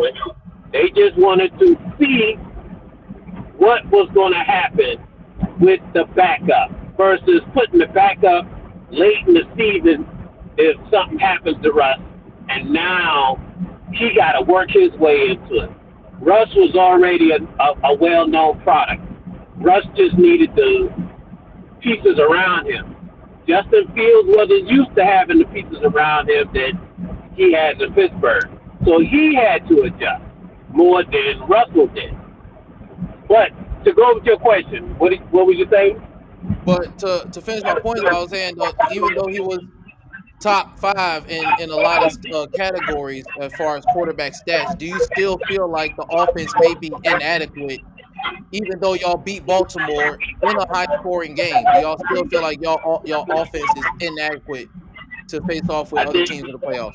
it. They just wanted to see what was going to happen with the backup versus putting the backup late in the season if something happens to Russ. And now he got to work his way into it. Russ was already a well-known product. Russ just needed the pieces around him. Justin Fields wasn't used to having the pieces around him that he has in Pittsburgh. So he had to adjust more than Russell did. But to go with your question, what was you saying? But to finish my point, I was saying even though he was top five in a lot of categories as far as quarterback stats, do you still feel like the offense may be inadequate, even though y'all beat Baltimore in a high scoring game? Do y'all still feel like y'all offense is inadequate to face off with I other think teams in the playoffs?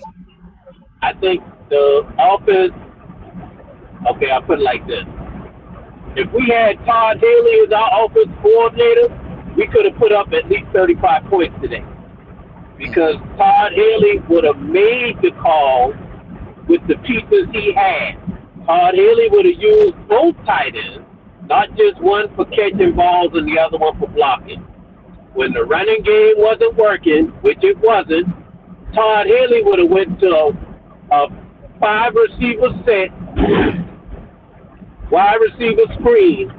I think the offense. Okay, I'll put it like this: if we had Todd Haley as our offense coordinator, we could have put up at least 35 points today. Mm. Because Todd Haley would have made the call with the pieces he had. Todd Haley would have used both tight ends, not just one for catching balls and the other one for blocking. When the running game wasn't working, which it wasn't, Todd Haley would have went to a five receiver set, wide receiver screen,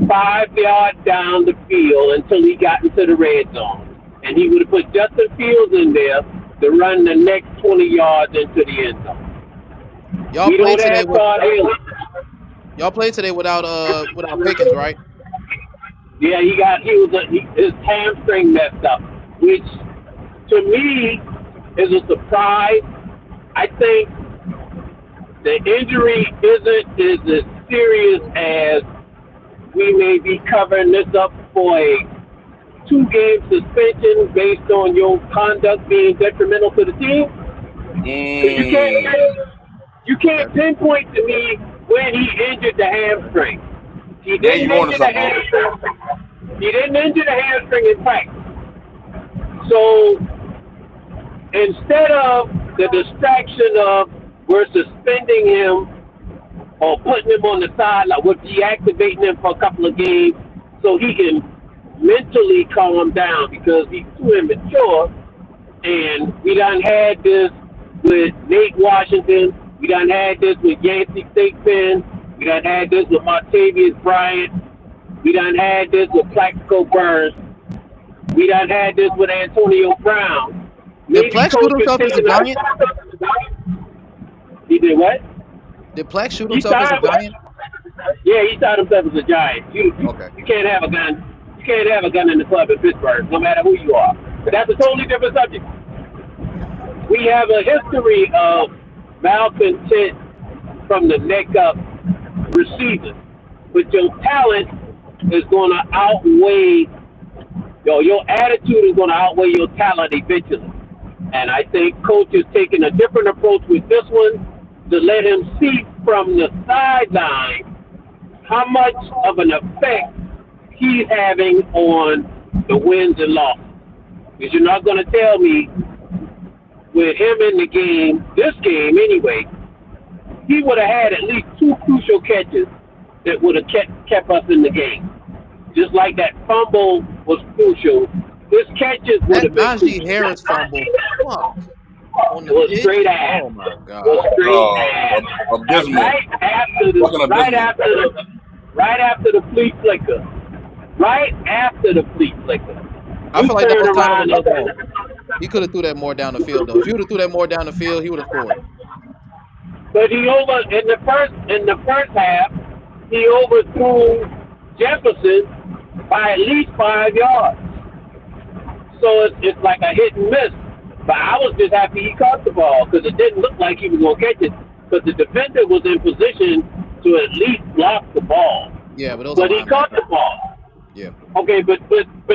5 yards down the field until he got into the red zone. And he would have put Justin Fields in there to run the next 20 yards into the end zone. Y'all We played don't today have with Todd Haley. without Pickens, right? Yeah, his hamstring messed up, which to me is a surprise. I think the injury isn't as serious as we may be covering this up for a 2-game suspension based on your conduct being detrimental to the team. Because you can't Okay. pinpoint to me when he injured the hamstring. He Now you didn't on to injure the something. hamstring. He didn't injure the hamstring in practice. So instead of the distraction of we're suspending him or putting him on the sideline, we're deactivating him for a couple of games so he can mentally calm down because he's too immature. And we done had this with Nate Washington. We done had this with Yancey Thigpen. We done had this with Martavius Bryant. We done had this with Plaxico Burns. We done had this with Antonio Brown. Did Maybe Plex shoot coach is himself as a taking giant? He did what? Did Plex shoot He himself as a signed. giant? Yeah, he thought himself as a giant. Okay. You can't have a gun. You can't have a gun in the club in Pittsburgh, no matter who you are. But that's a totally different subject. We have a history of malcontent from the neck up receivers, but your talent is going to outweigh your attitude is going to outweigh your talent eventually. And I think coach is taking a different approach with this one to let him see from the sideline how much of an effect he's having on the wins and losses. Because you're not going to tell me with him in the game, this game anyway, he would have had at least 2 crucial catches that would have kept us in the game. Just like that fumble was crucial, his catches would That have been Najee crucial. Harris fumble, fuck, on the Was pitch. straight ass. Oh my god. Was straight ass. Abysmal. Right after Fucking abysmal. right after the flea flicker. Right after the flea flicker. I feel like that turn was kind of a around no ball. He could have threw that more down the field though. If he would have threw that more down the field, he would have scored. But he over in the first half, he overthrew Jefferson by at least 5 yards. So it's like a hit and miss. But I was just happy he caught the ball because it didn't look like he was going to catch it. But the defender was in position to at least block the ball. Yeah, but He caught the ball. Yeah. Okay, but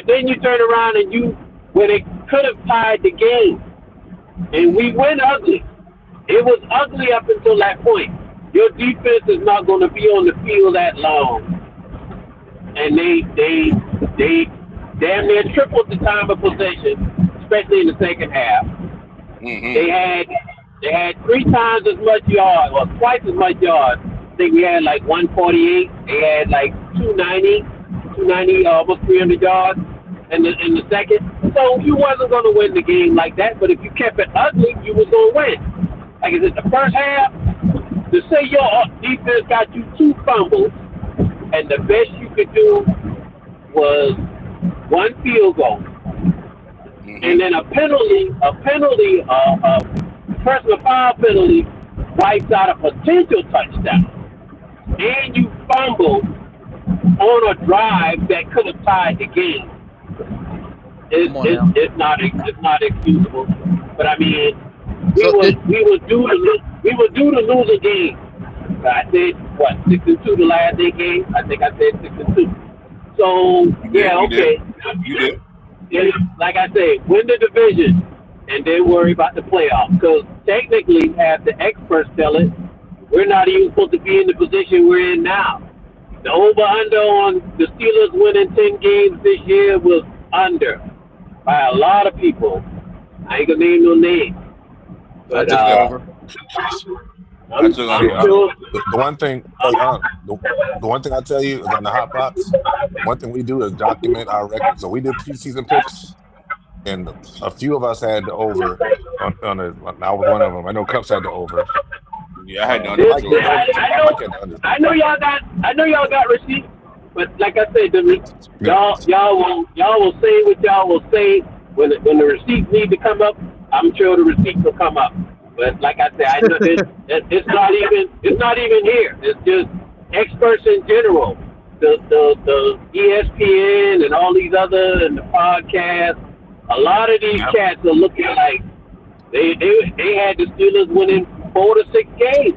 then you turn around and when it could have tied the game, and we went ugly. It was ugly up until that point. Your defense is not going to be on the field that long, and they damn near tripled the time of possession, especially in the second half. Mm-hmm. They had They had 3 times as much yards, or twice as much yards. I think we had like 148. They had like 290, almost 300 yards in the second. So you wasn't going to win the game like that. But if you kept it ugly, you was going to win. Like I said, the first half, to say your defense got you 2 fumbles, and the best you could do was 1 field goal, and then a personal foul penalty wipes out a potential touchdown, and you fumbled on a drive that could have tied the game. It's not excusable. But I mean, we were due to lose a game. I said what, 6-2 the last 8 games? I think I said 6-2. So yeah, okay. You did. Yeah, like I said, win the division and then worry about the playoffs. Because technically, as the experts tell it, we're not even supposed to be in the position we're in now. The over-under on the Steelers winning 10 games this year was under by a lot of people. I ain't gonna name no names. But over. The one thing I tell you is on the Hot Box. One thing we do is document our record. So we did preseason picks, and a few of us had the over. I was one of them. I know Cups had the over. Yeah, I had the under. I know y'all got receipts, but like I said, y'all will say what y'all will say when the receipts need to come up. I'm sure the receipts will come up. But like I said, I know it's not even here. It's just experts in general. The ESPN and all these other and the podcasts. A lot of these cats are looking like they had the Steelers winning 4 to 6 games,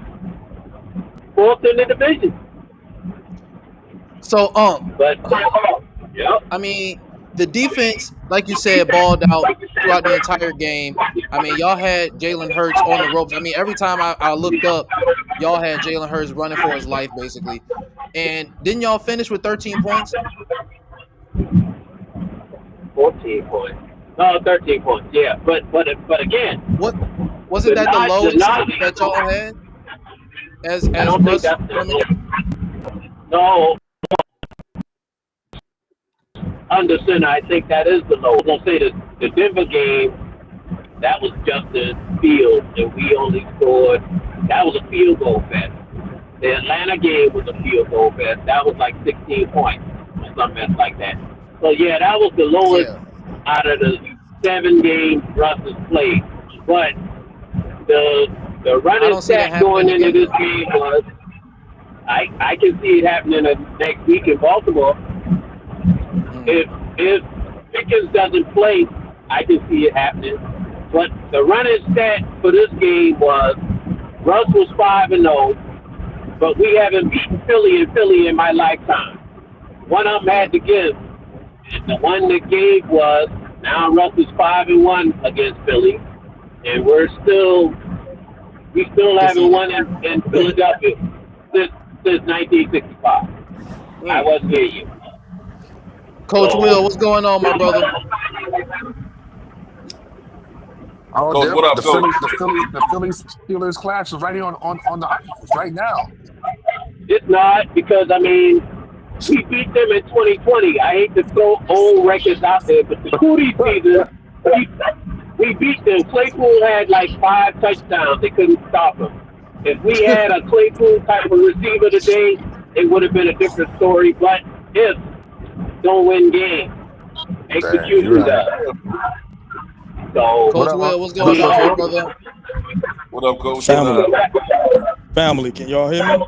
4th in the division. So yeah. I mean, the defense, like you said, balled out throughout the entire game. I mean, y'all had Jalen Hurts on the ropes. I mean, every time I looked up, y'all had Jalen Hurts running for his life, basically. And didn't y'all finish with 13 points? 14 points. No, 13 points. Yeah, but again, what wasn't that the lowest that y'all had? I don't think that's no. Under center, I think that is the low. I was gonna say the Denver game, that was Justin Fields, and we only scored. That was a field goal fest. The Atlanta game was a field goal fest. That was like 16 points or something like that. So yeah, that was the lowest out of the 7 games Russ has played. But the running stat going into this game was, I can see it happening next week in Baltimore. If Pickens doesn't play, I can see it happening. But the running stat for this game was Russ was 5-0, but we haven't beaten Philly in my lifetime. One of them had to give, and the one that gave was now Russ is 5-1 against Philly, and we still haven't won in Philadelphia since 1965. I wasn't here yet. Coach Will, what's going on, my brother? Oh, Coach, what up, Coach? The Phillies Steelers clash is right here on the ice right now. It's not, because, I mean, we beat them in 2020. I hate to throw old records out there, but the Cootie season, we beat them. Claypool had like 5 touchdowns. They couldn't stop him. If we had a Claypool type of receiver today, it would have been a different story. But if don't win games, execution does. So, Coach Will, what's going on, brother? What up, Coach? Family, can y'all hear me?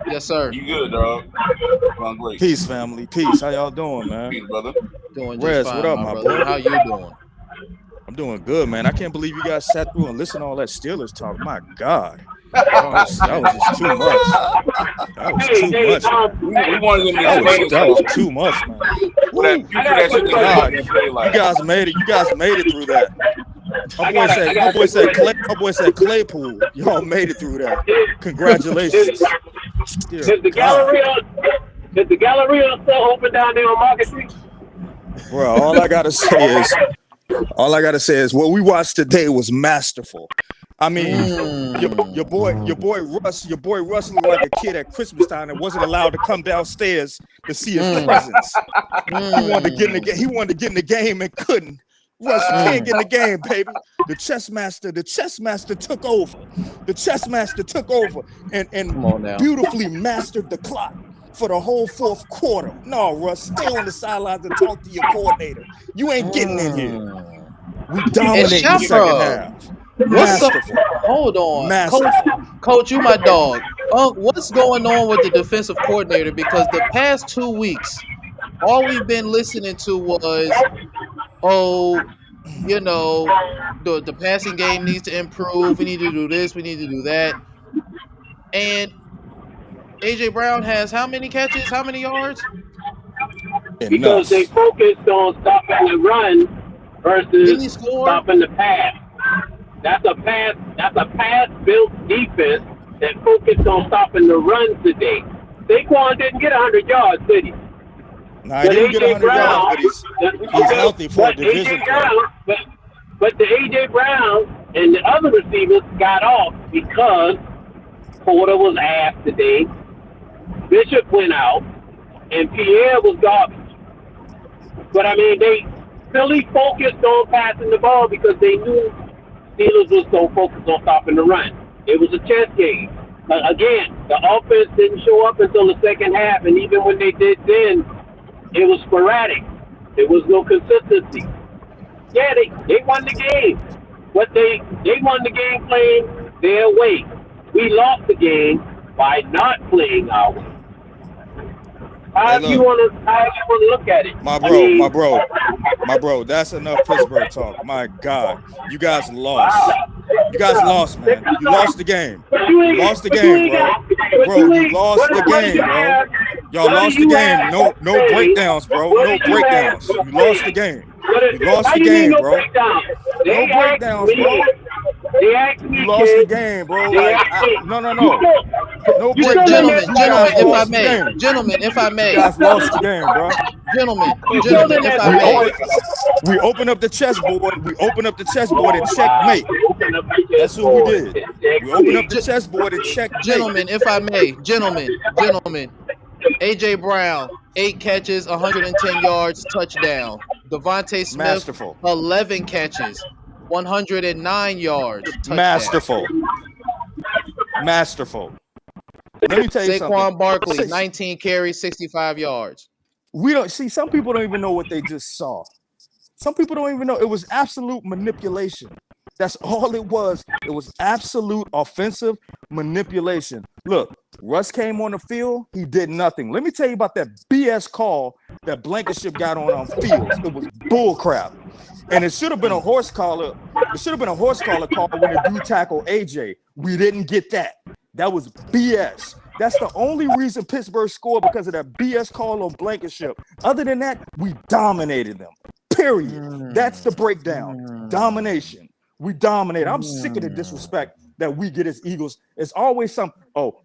Yes, sir. You good, dog? I'm great. Peace, family. Peace. How y'all doing, man? Peace, brother. Doing just Rez, fine, what up, my my brother? boy? How you doing? I'm doing good, man. I can't believe you guys sat through and listened to all that Steelers talk. My God. That was just too much. That was too much. We wanted them to That was too much, man. You guys made it. You guys made it through that. My boy said Claypool. Y'all made it through that. Congratulations. Is the Galleria still open down there on Market Street? Bro, all I gotta say is what we watched today was masterful. I mean, your boy Russ looked like a kid at Christmas time that wasn't allowed to come downstairs to see his presents. He wanted to get in the game. He wanted to get in the game and couldn't. Russ, you can't get in the game, baby. The chess master took over. The chess master took over and beautifully mastered the clock for the whole fourth quarter. No, Russ, stay on the sidelines and talk to your coordinator. You ain't getting in here. We dominate the second half. Masterful. Hold on, Masterful. Coach, you my dog. What's going on with the defensive coordinator? Because the past 2 weeks, all we've been listening to was, the passing game needs to improve. We need to do this. We need to do that. And AJ Brown has how many catches? How many yards? Because they focused on stopping the run versus stopping the pass. That's a pass-built defense that focused on stopping the run today. Saquon didn't get 100 yards, did he? No, he didn't get 100 yards, but he's healthy for a division. But the A.J. Brown and the other receivers got off because Porter was ass today, Bishop went out, and Pierre was garbage. But, I mean, they really focused on passing the ball because they knew Steelers was so focused on stopping the run. It was a chess game. Again, the offense didn't show up until the second half, and even when they did then, it was sporadic. There was no consistency. Yeah, they won the game, but they won the game playing their way. We lost the game by not playing our way. How do you want to look at it? My bro, that's enough Pittsburgh talk. My God, you guys lost. You guys lost, man. You lost the game. You lost the game, bro. Bro, you lost the game, bro. Y'all lost the game. No breakdowns, bro. No breakdowns. You lost the game. You lost the game, bro. No breakdowns, bro. You lost the game, bro. No. No breakdowns. Gentlemen, if I may. You guys lost the game, bro. Gentlemen, if I may. We open up the chessboard. We open up the chessboard and checkmate. That's what we did. We open up the chessboard and checkmate. Gentlemen, if I may. Gentlemen. A.J. Brown, 8 catches, 110 yards, touchdown. Devontae Smith, Masterful. 11 catches, 109 yards, touchdown. Masterful. Let me tell you something. Saquon Barkley, 19 carries, 65 yards. We don't see. Some people don't even know what they just saw. Some people don't even know. It was absolute manipulation. That's all it was. It was absolute offensive manipulation. Look, Russ came on the field. He did nothing. Let me tell you about that BS call that Blankenship got on Fields. It was bullcrap. And it should have been a horse collar. It should have been a horse collar call when the dude tackled AJ. We didn't get that. That was BS. That's the only reason Pittsburgh scored, because of that BS call on Blankenship. Other than that, we dominated them. Period. That's the breakdown. Domination. We dominate. I'm sick of the disrespect that we get as Eagles. It's always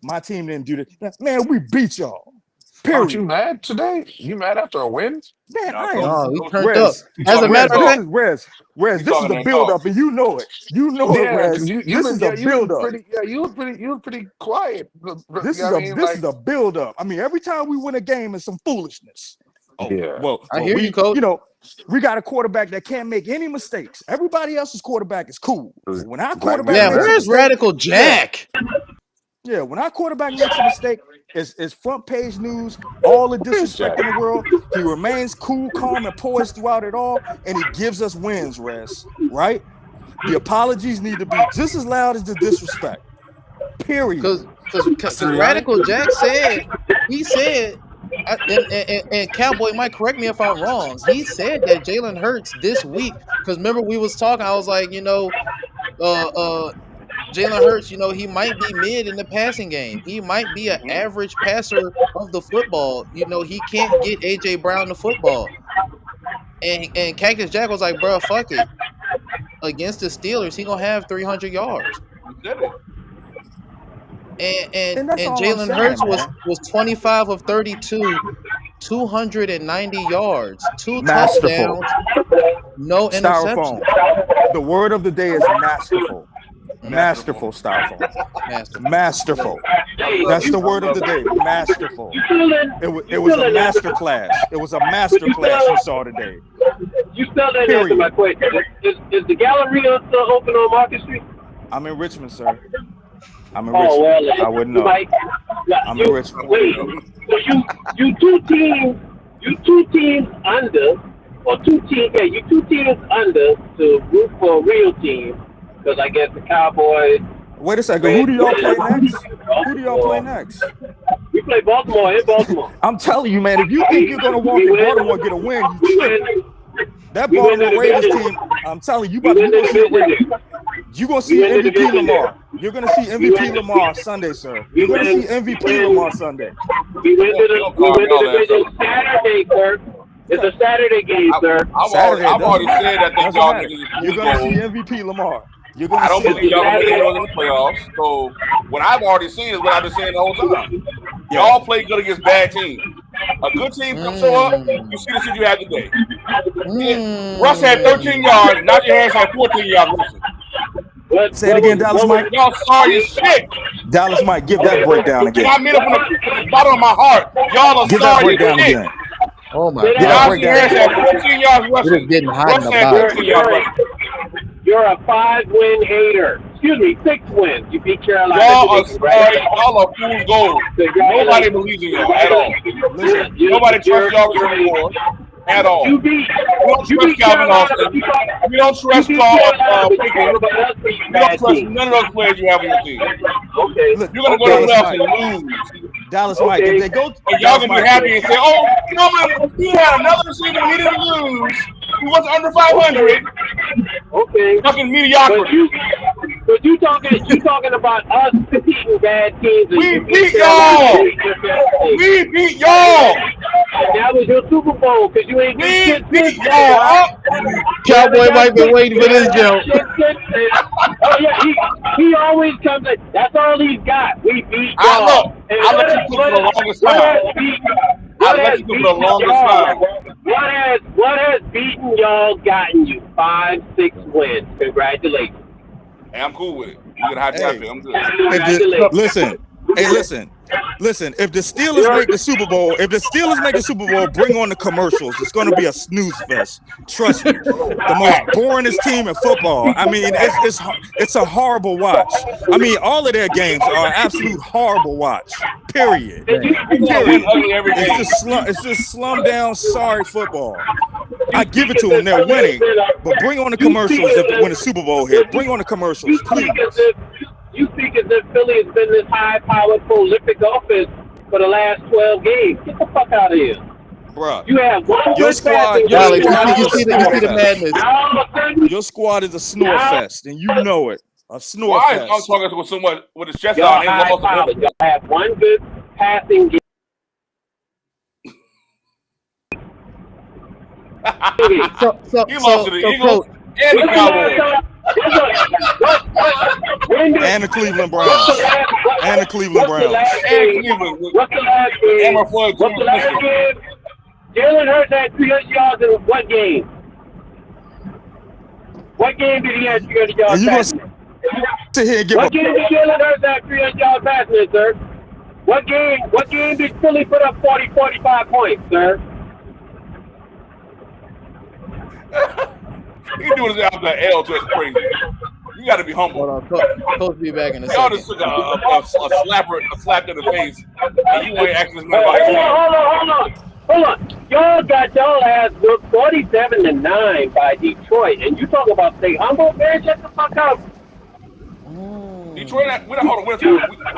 my team didn't do this. Man, we beat y'all. Period. Aren't you mad today? You mad after a win? Man, he turned up. As a matter of fact, Rez, this is a build-up, and you know it. You know it, Rez. This is a build-up. You were pretty quiet. This is a build-up. I mean, every time we win a game, it's some foolishness. I hear you, Coach. You know, we got a quarterback that can't make any mistakes. Everybody else's quarterback is cool. When our quarterback, where's Radical Jack? Yeah, when our quarterback makes a mistake, it's front page news, all the disrespect in the world. He remains cool, calm, and poised throughout it all, and he gives us wins, Rez. Right? The apologies need to be just as loud as the disrespect. Period. Because Radical Jack said, and Cowboy might correct me if I'm wrong. He said that Jalen Hurts this week, because remember we was talking, I was like, Jalen Hurts, he might be mid in the passing game. He might be an average passer of the football. He can't get A.J. Brown the football. And Cactus Jack was like, bro, fuck it. Against the Steelers, he gonna have 300 yards. And Jalen Hurts was 25 of 32, 290 yards, 2 touchdowns, no interceptions. The word of the day is masterful. Masterful styrofoam. Masterful. Hey, That's you- the word of the day. Masterful. You feeling? It was a master class. It was a master class you saw today. You still didn't Period. answer my question. Is the Galleria still open on Market Street? I'm in Richmond, sir. I'm in Oh well, Richmond. I wouldn't know. Mike, I'm you- in Richmond. Wait, so you two teams under, or you two teams under to root for a real team, because I guess the Cowboys. Wait a second. Who do y'all play next? Who do y'all play next? We play Baltimore in Baltimore. I'm telling you, man. If you think you're gonna walk in Baltimore and get a win, We you win. tripping. That We win the Baltimore Raiders division. team. I'm telling you, We you win the gonna see a division. Raiders. You're gonna see We win the MVP division. Lamar. You're gonna see MVP Lamar Sunday, sir. You're gonna see MVP Lamar Sunday. We win the division Saturday, sir. It's a Saturday game, sir. I've already said I think Doesn't y'all matter. niggas You're is gonna see gold. MVP Lamar. You're I gonna don't see believe y'all gonna make it in the playoffs. So what I've already seen is what I've been saying the whole time. Y'all play good against bad teams. A good team comes up, you see the shit you had today. Russ had 13 yards, Najee Harris had 14 yards rushing. Say it again, Dallas Mike. Y'all sorry as shit. Dallas Mike, give that breakdown And I again. mean it from the bottom of my heart. Y'all are Give that sorry as breakdown shit. again. Oh my Give that God. Najee breakdown Harris again. had 15 yards It rushing. is getting hot in Russ the had box. 13 yards rushing. You're a 5-win hater. Excuse me, 6 wins. You beat Carolina. Y'all are today, sorry. Y'all are fool's gold. Nobody believes in y'all at all. Nobody trusts y'all with the war at all. You beat. We don't You trust beat Calvin Carolina. Austin. We don't trust You beat Paul Carolina, but Pickens. everybody else beat We don't bad trust teams. none of those players you have on your team. Okay. Look, You're gonna go to the Dallas playoffs Mike. and lose. Dallas Mike, if they go, And y'all Dallas gonna be Mike, happy and say, "Oh, you know what? He had another season we needed to lose. He was under 500. Okay. Fucking But mediocrity. you talking about us beating bad teams. And We you beat Carolina. We beat y'all. And that was your Super Bowl because you ain't do We shit beat since y'all up. Cowboy might be waiting for this joke. Oh yeah, he always comes in. That's all he's got. We beat I y'all. look, I let you cook for the longest time. I let you cook for the longest time. What has beaten y'all gotten you? 5-6 wins. Congratulations. Hey, I'm cool with it. You get a high Hey. draft pick. I'm good. Listen. If the Steelers make the Super Bowl, bring on the commercials. It's going to be a snooze fest. Trust me. The most boringest team in football. I mean, it's a horrible watch. I mean, all of their games are absolute horrible watch. Period. We're gonna win ugly every game. It's just slum down, sorry football. I give it to them. They're winning, but bring on the commercials when the Super Bowl hit. Bring on the commercials, please. You speak as if Philly has been this high-powered, prolific offense for the last 12 games. Get the fuck out of here. Bruh. You have one Your good squad- passing your game. Alex, you see the madness. Now all of a sudden, Your squad is a snore fest, and you know it. A snore Why is I'm fest. talking with so much with his chest y'all out and lost high-powered. Y'all have one good passing game. He lost to the so Eagles Coach, and the Cowboys. And the Cleveland Browns. And the Cleveland Browns. And Cleveland with What's the last game? Amber Floyd. What's the last game? Jalen Hurts had 300 yards in what game? What game did he have 300 yards And you gonna passing? sit here and give What a game did Jalen Hurts have 300 yards passing in, sir? What game did Philly put up 40, 45 points, sir? He doing this after an L, just crazy. You got to be humble. hold on, Coach be back in a Y'all second. just took a slap in the face, and you ain't asking this man about his team. Hold on. Y'all got y'all ass whooped 47-9 by Detroit, and you talk about stay humble, man. Shut the fuck up. Detroit, we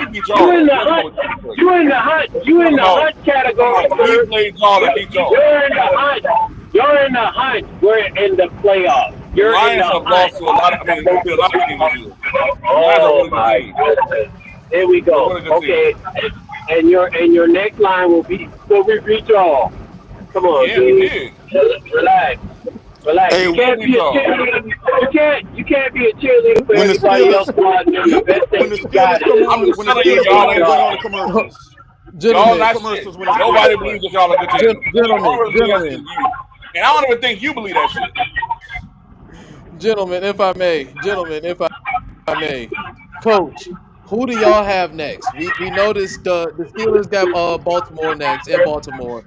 beat y'all. You in the hunt. You in the hunt category. We Sir. played y'all and beat y'all. You're in the hunt. You're in the hunt. We're in the playoffs. You're in Lions the have hunt. lost to a lot of, they beat a lot of teams this year. Oh my goodness. Here we go. Okay. And your next line will be so we beat y'all. Come on, Yeah, we dude. did. Relax. Hey, You can't be a cheerleader. You can't be a cheerleader for When the everybody Steelers- else. The best when thing the you got Steelers come is on, I'm when the telling you, Steelers y'all come on, ain't bring on the commercials. Y'all Gentlemen, not shit. commercials when it's Nobody over. believes that y'all are good team. Gentlemen. And I don't even think you believe that shit. Gentlemen, if I may, I mean, Coach, who do y'all have next? We noticed the Steelers got Baltimore next in Baltimore.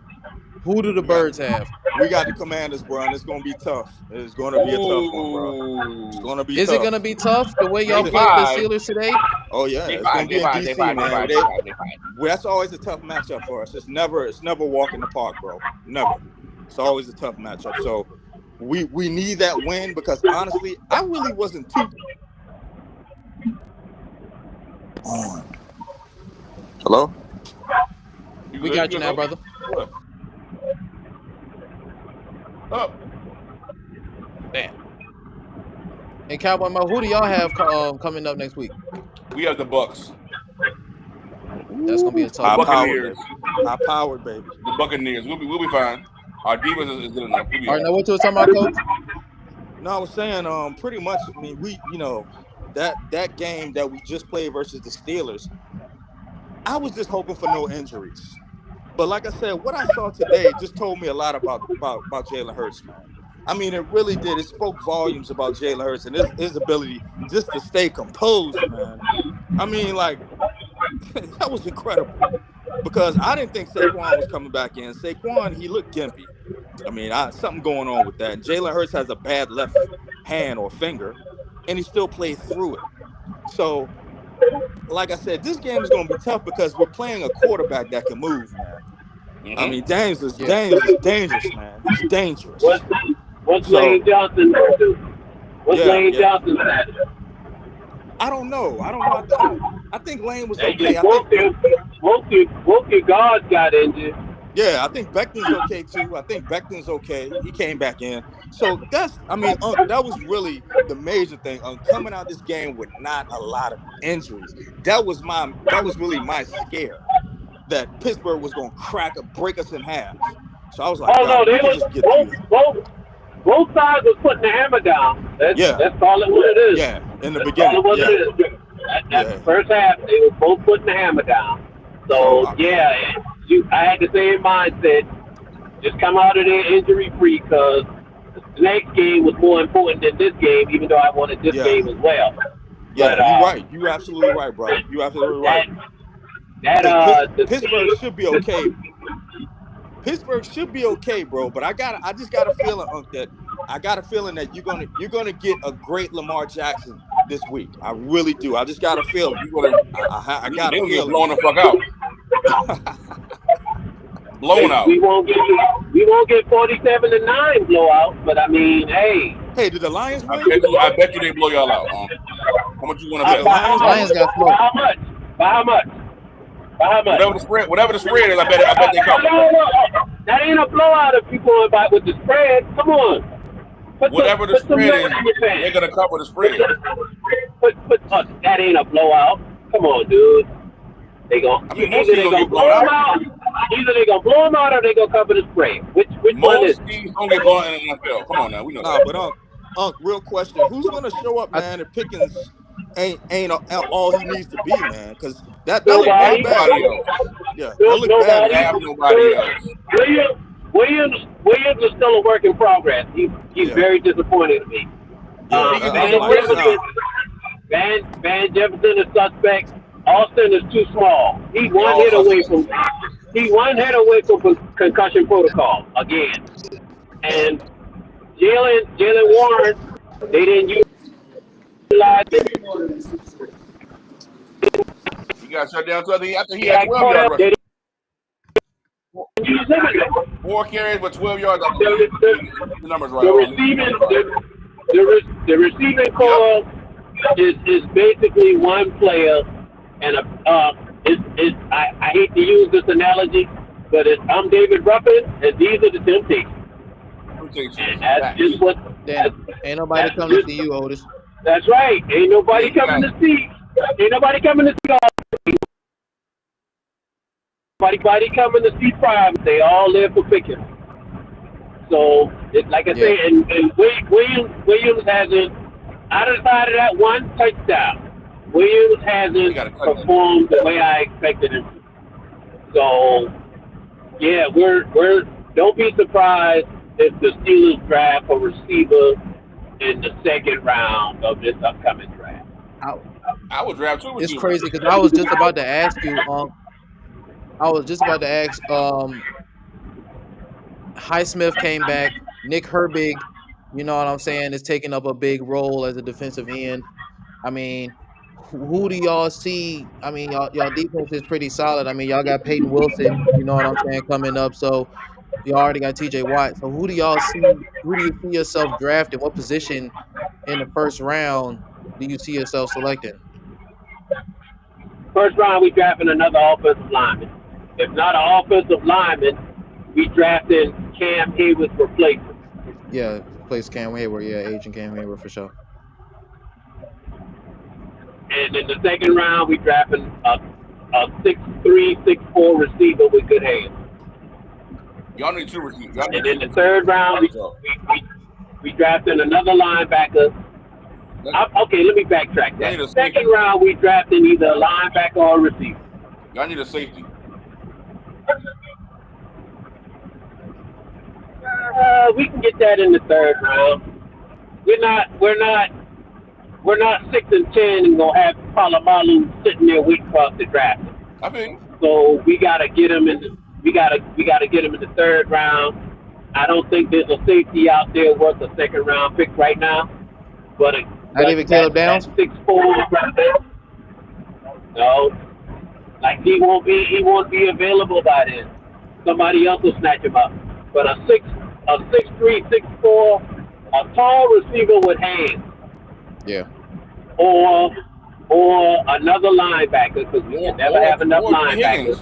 Who do the Birds have? We got the Commanders, bro, and it's gonna be tough. It's gonna be a tough one, bro. It's gonna be Is tough. it gonna be tough the way y'all They played the fine. Steelers today? Oh yeah, They it's gonna fine. be They in fine. They DC, fine. They man. fine. They- They fine. They fine. well, that's always a tough matchup for us. It's never a walk in the park, bro. Never. It's always a tough matchup. So we need that win because honestly, I really wasn't too on. Hello? We got you now, brother. Up. Damn. And Cowboy Mo, who do y'all have coming up next week? We have the Bucks. That's gonna be a The tough one. Buccaneers. High powered, baby. The Buccaneers. We'll be fine. Our defense is good enough. We'll be All right, all now what you were talking about, Coach? No, I was saying, pretty much. I mean, that game that we just played versus the Steelers, I was just hoping for no injuries. But like I said, what I saw today just told me a lot about Jalen Hurts, man. I mean, it really did. It spoke volumes about Jalen Hurts and his ability just to stay composed, man. I mean, like, that was incredible. Because I didn't think Saquon was coming back in. Saquon, he looked gimpy. I mean, something going on with that. Jalen Hurts has a bad left hand or finger, and he still played through it. So, like I said, this game is going to be tough because we're playing a quarterback that can move, man. Mm-hmm. I mean, Daniels is dangerous, man. He's dangerous. What's Lane Johnson gonna do? What's Lane Johnson gonna do? I don't know. I think Lane was okay. Both your guards got injured. Yeah, I think Beckton's okay too. I think Beckton's okay. He came back in. So that was really the major thing. Coming out this game with not a lot of injuries. That was really my scare. That Pittsburgh was going to break us in half. So I was like, both sides was putting the hammer down. Let's call it what it is. Yeah, in the beginning. The first half, they were both putting the hammer down. So, I had the same mindset. Just come out of there injury-free because the next game was more important than this game, even though I wanted this game as well. Yeah, you're right. You're absolutely right, bro. You're absolutely right. Pittsburgh should be okay. Pittsburgh should be okay, bro. But I just got a feeling, that you're gonna get a great Lamar Jackson this week. I really do. I just got a feeling. I got a feeling. Blowing the fuck out. Blown out. We won't get 47-9 blowout, but I mean, hey. Hey, did the Lions win? I bet you they blow y'all out. How much you want to bet? Lions got smoked. By how much? Whatever the spread is, I bet they cover. No. That ain't a blowout if you going by with the spread. Come on. Whatever the spread is, they're gonna cover the spread. That ain't a blowout. Come on, dude. Either they gonna blow them out or they gonna cover the spread. Which one is? Most teams don't get blown in the NFL. Come on now, we know. Nah, but real question: who's gonna show up, man? If Pickens ain't all he needs to be, man? Because that look bad. Yeah, that look bad. They have nobody else. Williams is still a work in progress. He's very disappointed in me. Van Jefferson is suspect. Austin is too small. He one hit away from concussion protocol again. And Jalen Warren, they didn't utilize it. He got shut down after he had 12 yards rushing. 4 carries but 12 yards. The numbers right. The receiving core is basically one player, and I hate to use this analogy, but I'm David Ruffin, and these are the Temptations. And that's just what. Ain't nobody coming to see you, Otis. That's right. Ain't nobody coming to see. Nobody coming to see Prime. They all live for Pickens. So, like I say, and Williams hasn't, outside of that one touchdown, Williams hasn't performed the way I expected him to. So, yeah, don't be surprised if the Steelers draft a receiver in the second round of this upcoming draft. I would draft two It's receivers. crazy because I was just about to ask you. Highsmith came back. Nick Herbig, you know what I'm saying, is taking up a big role as a defensive end. I mean, who do y'all see? I mean, y'all defense is pretty solid. I mean, y'all got Peyton Wilson, you know what I'm saying, coming up. So you already got TJ Watt. So who do y'all see? Who do you see yourself drafting? What position in the first round do you see yourself selecting? First round, we drafting another offensive lineman. If not an offensive lineman, we drafting Cam Hayward's replacement. Yeah, replace Cam Hayward. Yeah, agent Cam Hayward for sure. And in the second round, we drafting a 6'3", 6'4" receiver with good hands. Y'all need two receivers. And in the third round, we drafting another linebacker. Okay, let me backtrack that. Second round, we drafting either a linebacker or a receiver. Y'all need a safety. We can get that in the third round. We're not 6 and 10 and gonna have Palomalu sitting there waiting for us to draft him. I think so. We gotta get him in. We gotta get him in the third round. I don't think there's a safety out there worth a second round pick right now. But not even Caleb Downs. 6'4". No, like he won't be available by then. Somebody else will snatch him up. But a 6'3", 6'4", a tall receiver with hands. Yeah. Or another linebacker, because we can never have enough linebackers.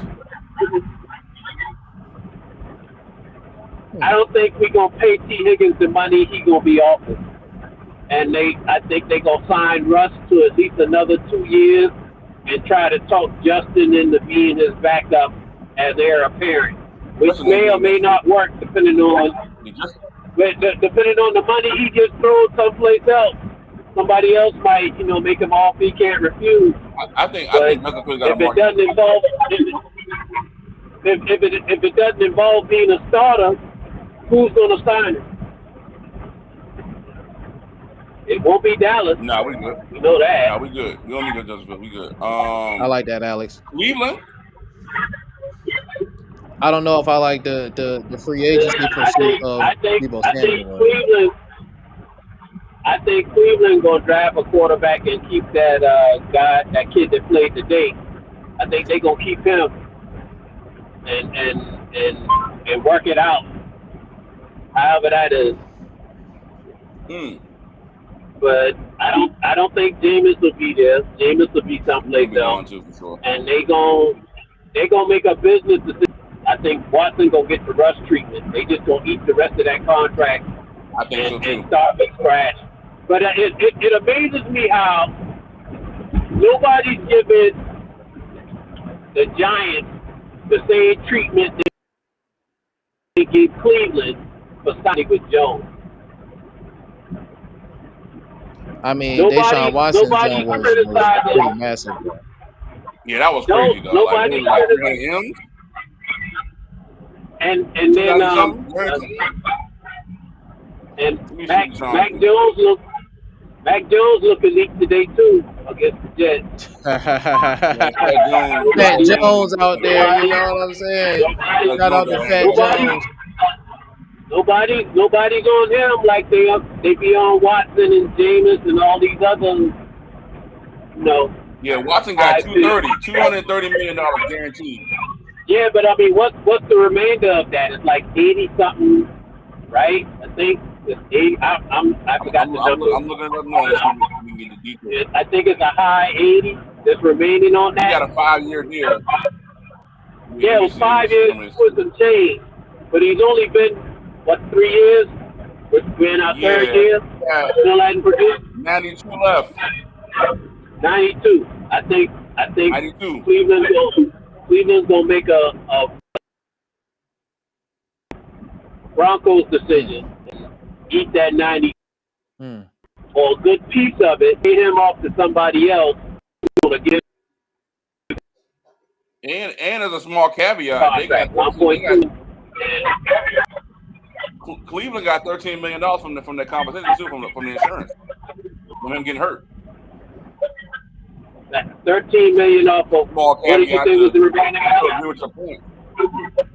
I don't think we're gonna pay T. Higgins the money he gonna be offered. And I think they're gonna sign Russ to at least another 2 years and try to talk Justin into being his backup as heir apparent, which may or may not work depending on the money he just throws someplace else. Somebody else might, make him off. He can't refuse. I think Justin Fields got a if it doesn't involve being a starter, who's gonna sign him? It won't be Dallas. No, we good. You know that. No, we good. We don't need to Justin Fields. We good. I like that, Alex. Cleveland. I don't know if I like the free agency pursuit of Deebo Samuel. I think Cleveland gonna draft a quarterback and keep that that kid that played today. I think they gonna keep him and work it out. However that is. But I don't think Jameis will be there. Jameis will be someplace else. Sure. And they gonna make a business decision. I think Watson gonna get the rush treatment. They just gonna eat the rest of that contract and start from scratch. But it amazes me how nobody's giving the Giants the same treatment they gave Cleveland for signing with Jones. I mean, Deshaun Watson's jump was pretty massive. Yeah, that was crazy, though. Nobody him. And then Mac Jones looked elite today too against the Jets. Fat Jones out there, you know what I'm saying? Shout out to Fat Jones. Nobody's on him like they be on Watson and Jameis and all these other. Yeah, Watson got $230 million guaranteed. Yeah, but I mean, what's the remainder of that? It's like 80 something, right? I think it's 80. I forgot the number. I'm looking it up now. We get the details. I think it's a high 80 that's remaining on that. He got a 5-year deal. Yeah, it was 5 years with some change, but he's only been 3 years? We're in our third year. Yeah. Still hadn't produced. 92 left. 92. I think 92. Cleveland's gonna make a Broncos decision. Eat that 90 or a good piece of it. Get him off to somebody else. And as a small caveat, they got 1.2. Cleveland got $13 million from that compensation too, from the insurance, from him getting hurt. 13 million off of Small what did you caveat say was the to remaining agree balance? with your point.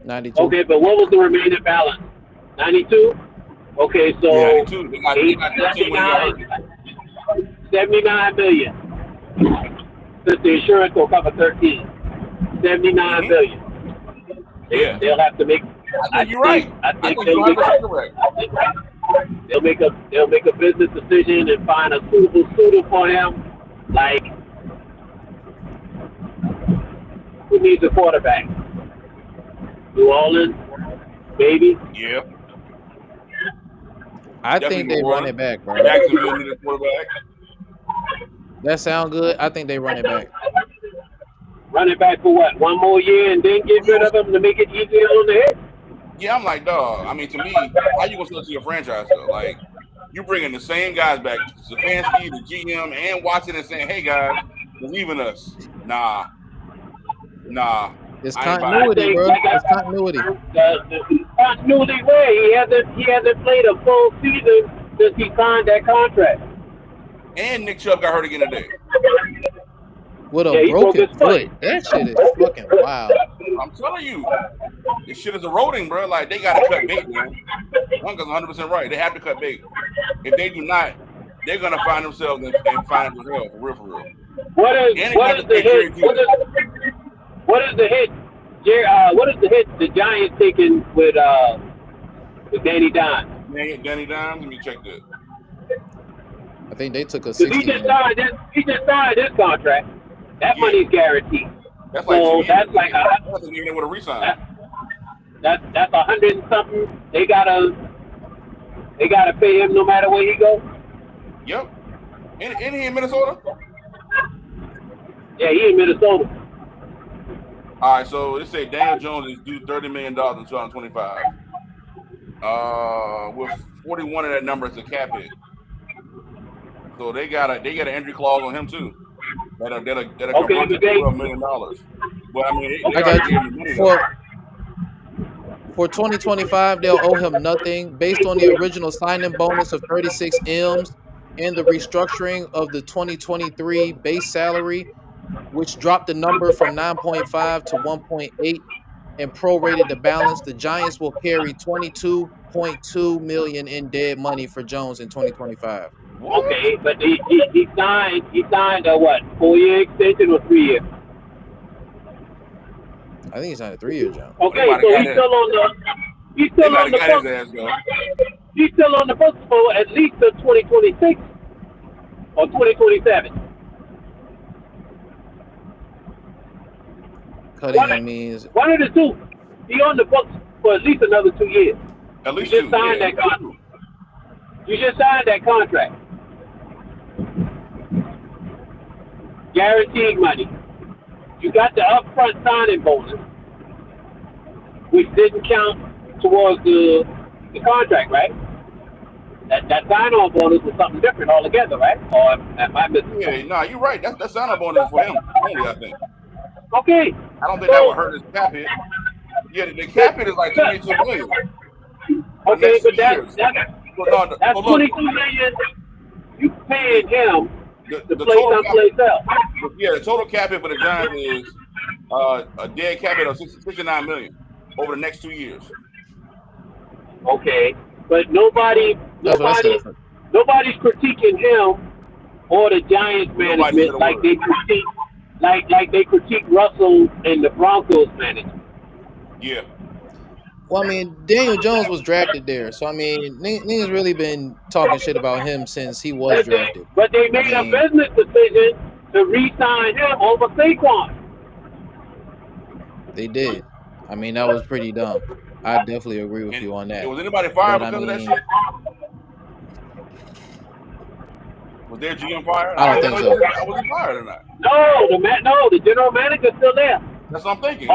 92. Okay, but what was the remaining balance? 92? Okay, Yeah, so 92. They got 13 when he got hurt. 79 million. Since the insurance will cover 13. 79 million. Yeah. They'll have to make. I think you're right. I think you're 100% correct. They'll make a business decision and find a suitable suitor for him. Like, who needs a quarterback? New Orleans, maybe. Yeah. I Definitely think they New run Orleans. it back, bro. Jacksonville need a quarterback. That sound good? I think they run it back. Run it back for what? One more year and then get rid of him to make it easier on the head? Yeah, I'm like, dog. I mean, to me, how you gonna sell to your franchise though? Like, you bringing the same guys back, Stefanski, the GM, and Watson, and saying, "Hey guys, believe in us." Nah. It's I ain't buying continuity, bro. It's continuity. The continuity way. He hasn't played a full season since he signed that contract. And Nick Chubb got hurt again today. With Yeah, a he broke broken his foot. foot. That shit is fucking wild. I'm telling you, this shit is eroding, bro. Like, they gotta cut bait, man. Uncle's 100% right. They have to cut bait. If they do not, they're gonna find themselves in financial hell, for real. What is the hit? What is the hit? What is the hit the Giants taking with Danny Dimes? Danny Dimes, let me check this. I think they took a Because 60. he just signed this contract. That money's guaranteed. That's like So 2 that's years. like That's even able to resign. that's 100 and something. They gotta pay him no matter where he goes. Yep. Ain't he in Minnesota? Yeah, he in Minnesota. All right, so they say Daniel Jones is due $30 million in 2025. With 41 of that number as a cap hit. So they got an injury clause on him too. That'll convert to $12 million. But I mean, they I got already gave him money. For 2025, they'll owe him nothing based on the original signing bonus of 36 M's and the restructuring of the 2023 base salary, which dropped the number from 9.5 to 1.8 and prorated the balance. The Giants will carry $22.2 million in dead money for Jones in 2025. Okay, but he signed a what? 4-year extension or 3-year? I think he signed a 3-year jump. Okay, so he's still on the books for at least the 2026 or 2027. Cutting him means one of the two. He on the books for at least another 2 years. At least you just signed that contract. You just signed that contract. Guaranteed money. You got the upfront signing bonus, which didn't count towards the contract, right? That sign-on bonus was something different altogether, right? Or am I missing? Yeah, no, you're right. That sign-on bonus for him only, I think. Okay. I don't think that would hurt his cap hit. Yeah, the cap hit is like $22 million. Okay, but that's 22 million. You paying him to play someplace else. Yeah, the total cap hit for the Giants is a dead cap hit of $69 million over the next 2 years. Okay, but nobody's critiquing him or the Giants management like they critique Russell and the Broncos management. Yeah. Well, I mean, Daniel Jones was drafted there, so I mean, niggas really been talking shit about him since he was drafted. But they made a business decision to re-sign him over Saquon. They did. I mean, that was pretty dumb. I definitely agree with you on that. Was anybody fired because of that shit? Was their GM fired? I don't think so. Was he fired or not? No, the general manager's still there. That's what I'm thinking.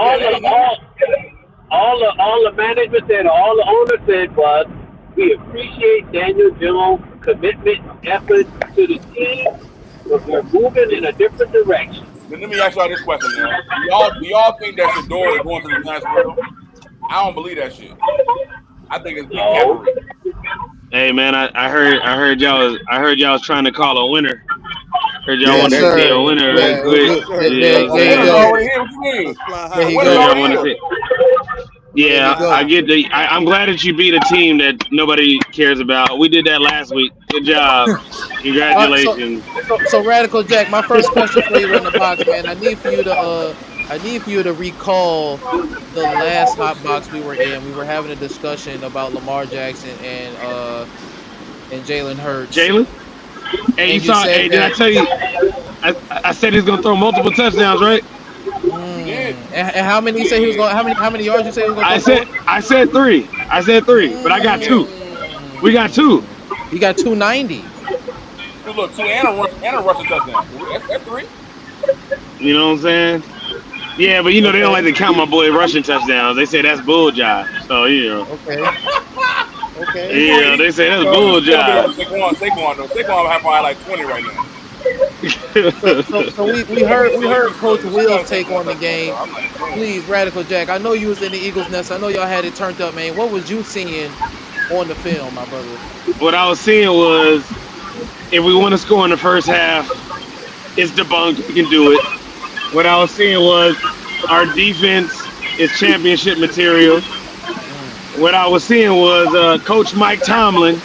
All the management said, all the owners said was, we appreciate Daniel Jones' commitment, effort to the team, but we're moving in a different direction. Then let me ask y'all this question, man. Do y'all think that Shedeur is going to the Giants for real? I don't believe that shit. I think it's No. Hey man, I heard y'all was trying to call a winner. Heard y'all Yeah, want Yes, to that's see sir. a winner Yeah, right quick. yes, sir. You know what I'm there you Winner's go. saying? already here. What you mean? Let's fly There high, you Winner's Heard go. y'all dog. want already to here. see. There you Yeah, go. I get the. I'm glad that you beat a team that nobody cares about. We did that last week. Good job. All right, so Congratulations. so Radical Jack, my first question for you in the box, man. I need for you to recall the last hot box we were in. We were having a discussion about Lamar Jackson and Jalen Hurts, Jalen. Hey, you and you saw? said Hey, did I that. tell you? I said he's gonna throw multiple touchdowns, right? You did. And how many you say he was going? How many yards you say he was going to I throw said for? I said three. I said three, but I got two. We got two. You got 290. Look, two and a rushing touchdown. That's three. You know what I'm saying? Yeah, but they don't Okay. like to count my boy rushing touchdowns. They say that's bull jive. So Okay. Okay. yeah, they say that's Well, bull you still be jive. on Saquon though. Saquon have probably like 20 right now. So we heard Coach You still Will's on take Saquon on the touchdown game. though. I'm like, damn. Please, Radical Jack. I know you was in the Eagles nest. I know y'all had it turned up, man. What was you seeing on the film, my brother? What I was seeing was if we want to score in the first half, it's debunked. We can do it. What I was seeing was our defense is championship material. What I was seeing was Coach Mike Tomlin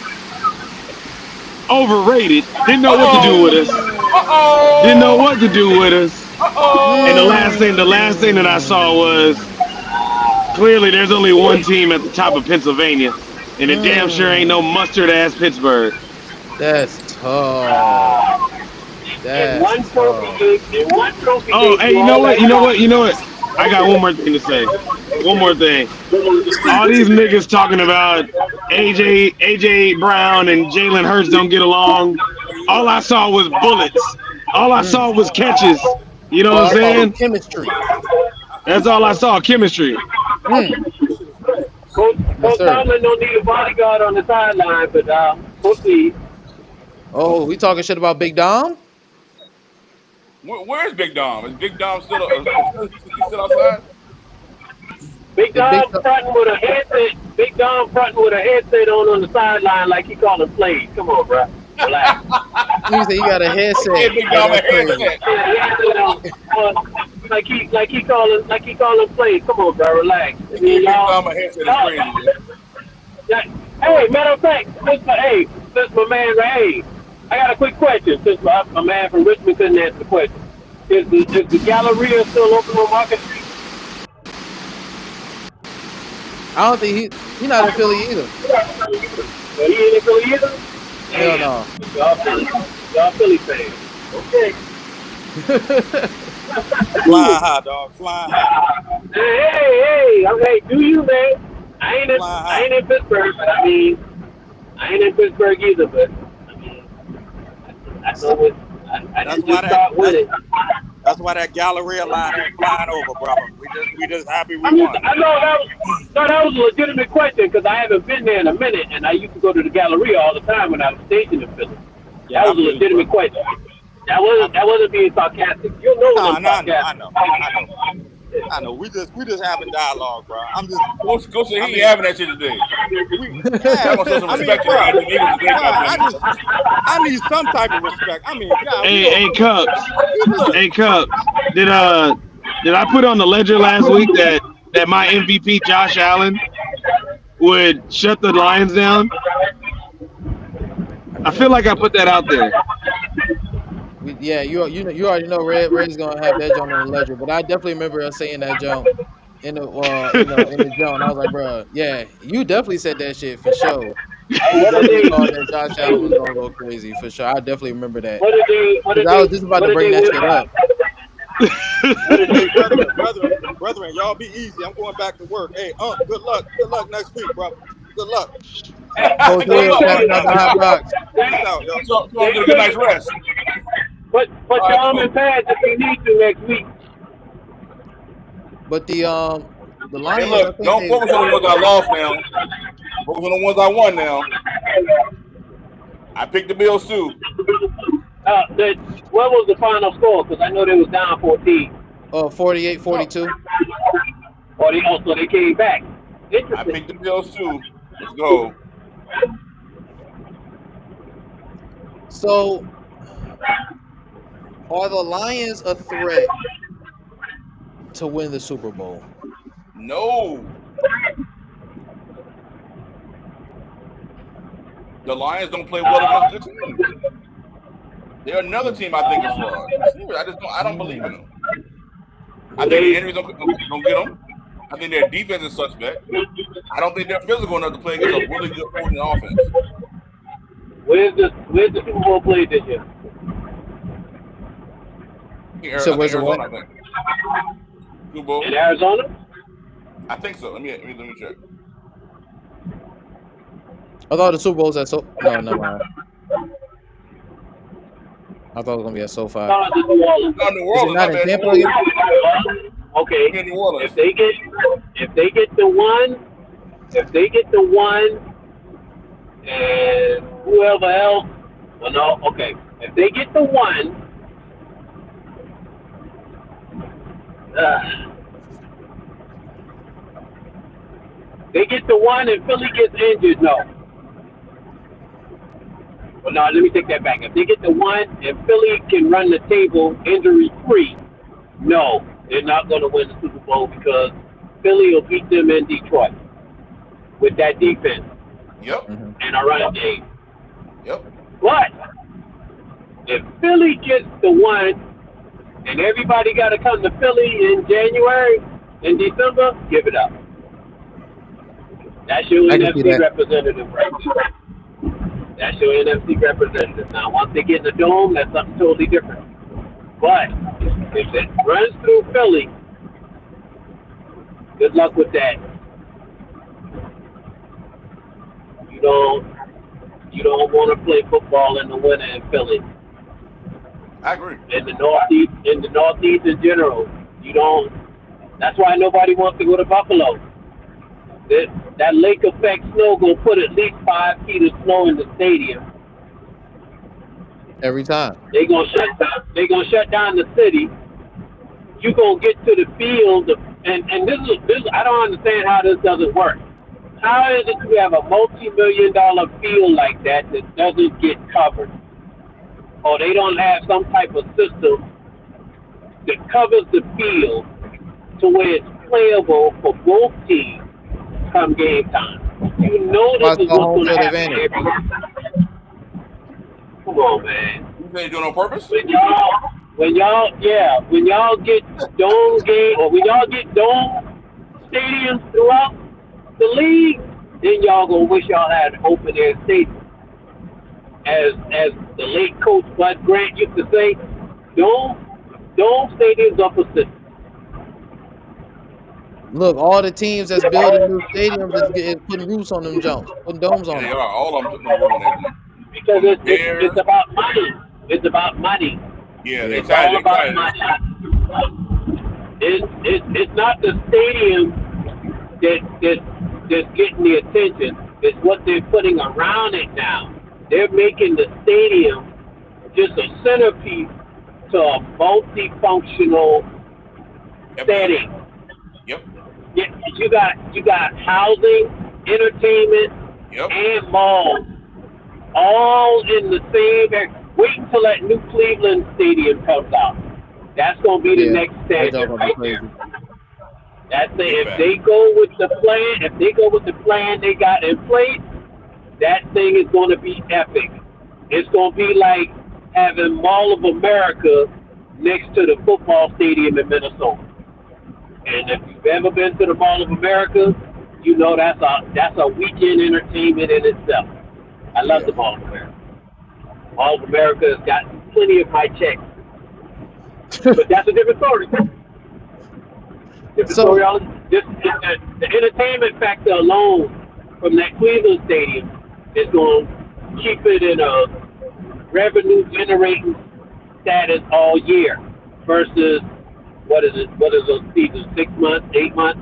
overrated. Didn't know what to do with us. Didn't know what to do with us. And the last thing that I saw was clearly there's only one team at the top of Pennsylvania, and it damn sure ain't no mustard ass Pittsburgh. That's tough. And That's one trophy tough. gave, and one trophy Oh, gave hey, you you know all what? that You know what? You confidence. know what? I got one more thing to say. One more thing. All these niggas talking about AJ Brown and Jalen Hurts don't get along. All I saw was bullets. All I saw was catches. You know what Oh, I'm I saw saying? chemistry. That's all I saw. Chemistry. Mm. Yes, Coach sir. Tomlin don't need a bodyguard on the sideline, but we'll see. Oh, we talking shit about Big Dom? Where's Big Dom? Is Big Dom still outside? Big Is Big Dom fronting with a headset. Big Dom fronting with a headset on the sideline like he calling plays. Come on, bro. Relax. You say you got a Hey, headset. Big Oh, Dom a that's crazy. headset. Like he calling plays. Come on, bro. Relax. I Hey, mean, Big y'all. Dom a headset is crazy. Man. Hey, matter of fact, since my man Ray, I got a quick question. Since my man from Richmond couldn't answer the question, is the Galleria still open on Market Street? I don't think he not in Philly either. Well, he ain't in Philly either. Hell Damn. no. Y'all Philly fans. Okay. Flying high, dog. Flying high. Hey, okay, do you, man? I ain't Flying in Pittsburgh, but I mean, I ain't in Pittsburgh either, but I mean, I know what I That's didn't why just start winning. That's why that Galleria line ain't flying over, brother. We just happy we I won. know that was a legitimate question because I haven't been there in a minute, and I used to go to the Galleria all the time when I was stationed in Philly. Yeah, That I was a feel you, legitimate bro. question. That wasn't being sarcastic. You know when I'm sarcastic. I know. We just having dialogue, bro. I'm just. Go say I he mean, having that shit today. yeah. I'm gonna show some I mean, respect to bro, the Eagles today, goddammit. I need some type of respect. I mean, God, we Hey, Cubs. look. Hey, Cubs. Did I put on the ledger last week that my MVP Josh Allen would shut the Lions down? I feel like I put that out there. Yeah, you already know Red's gonna have that jump on the ledger, but I definitely remember us saying that jump in the jump. I was like, bro, yeah, you definitely said that shit for sure. Hey, You what did definitely they? thought that Josh Allen was gonna go crazy for sure. I definitely remember that What did they? What because did I they? was just about What to did bring they that win? shit up. What did Hey, they? brethren, y'all be easy. I'm going back to work. Hey, good luck next week, brother. Good luck. Coach Good Will luck. passing out the hot box, Peace out, yo. So I'm gonna get a nice rest. Put All your right, arm cool. in pads if you need to next week. but the Hey, Lions, I look, think don't focus on the ones I lost now. Focus on the ones I won now. I picked the Bills too. What was the final score? Because I know they was down 14. 48-42. So they came back. I Interesting. picked the Bills too. Let's go. So Are the Lions a threat to win the Super Bowl? No. The Lions don't play well against good teams. They're another team I think is fraud. I don't believe in them. I think the injuries don't get them. I think their defense is suspect. I don't think they're physical enough to play against a really good opposing offense. Where's the Super Bowl played this year? So where's the Arizona, what? I think. Super Bowl. In Arizona? I think so. Let me check. I thought the Super Bowl's at no. I thought it was gonna be at SoFi. No, it's in New Orleans. No, New Is it Orleans. not my in bad. Tampa again? Okay. New Orleans. If they get the one, and whoever else, well, no, okay. If they get the one, they get the one and Philly gets injured, no. Well, no, let me take that back. If they get the one and Philly can run the table injury-free, no, they're not going to win the Super Bowl because Philly will beat them in Detroit with that defense Yep. and a running game. Yep. But if Philly gets the one and everybody got to come to Philly in January, in December, give it up. That's your I can see NFC that. representative right there. That's your NFC representative. Now, once they get in the dome, that's something totally different. But if it runs through Philly, good luck with that. You don't want to play football in the winter in Philly. I agree. In the Northeast in general, you don't. That's why nobody wants to go to Buffalo. That lake effect snow gonna put at least 5 feet of snow in the stadium. Every time. They gonna shut down the city. You gonna get to the field, and this I don't understand how this doesn't work. How is it you have a multi-million-dollar field like that doesn't get covered, or they don't have some type of system that covers the field to where it's playable for both teams come game time? You know this is what's going to happen every year. Come on, man. You think you're doing it on purpose? When y'all get dome game, or when y'all get dome stadiums throughout the league, then y'all gonna wish y'all had an open air stadium. As the late coach Bud Grant used to say, dome stadiums are for citizens. Look, all the teams that's building new stadiums is putting roofs on them jumps, putting domes on They them. are. All of them putting them on there. Because it's about money. It's about money. Yeah, It's all about money. It's not the stadium that's getting the attention. It's what they're putting around it now. They're making the stadium just a centerpiece to a multifunctional setting. Yep. Yeah, you got housing, entertainment, and malls, all in the same area. Wait until that new Cleveland stadium comes out. That's gonna be the next standard right there. That's it. If they go with the plan they got in place, that thing is gonna be epic. It's gonna be like having Mall of America next to the football stadium in Minnesota. And if you've ever been to the Mall of America, you know that's a weekend entertainment in itself. I love the Mall of America. Mall of America has got plenty of my checks. But that's a different story. The entertainment factor alone from that Cleveland stadium is going to keep it in a revenue generating status all year versus what is a season, 6 months, 8 months,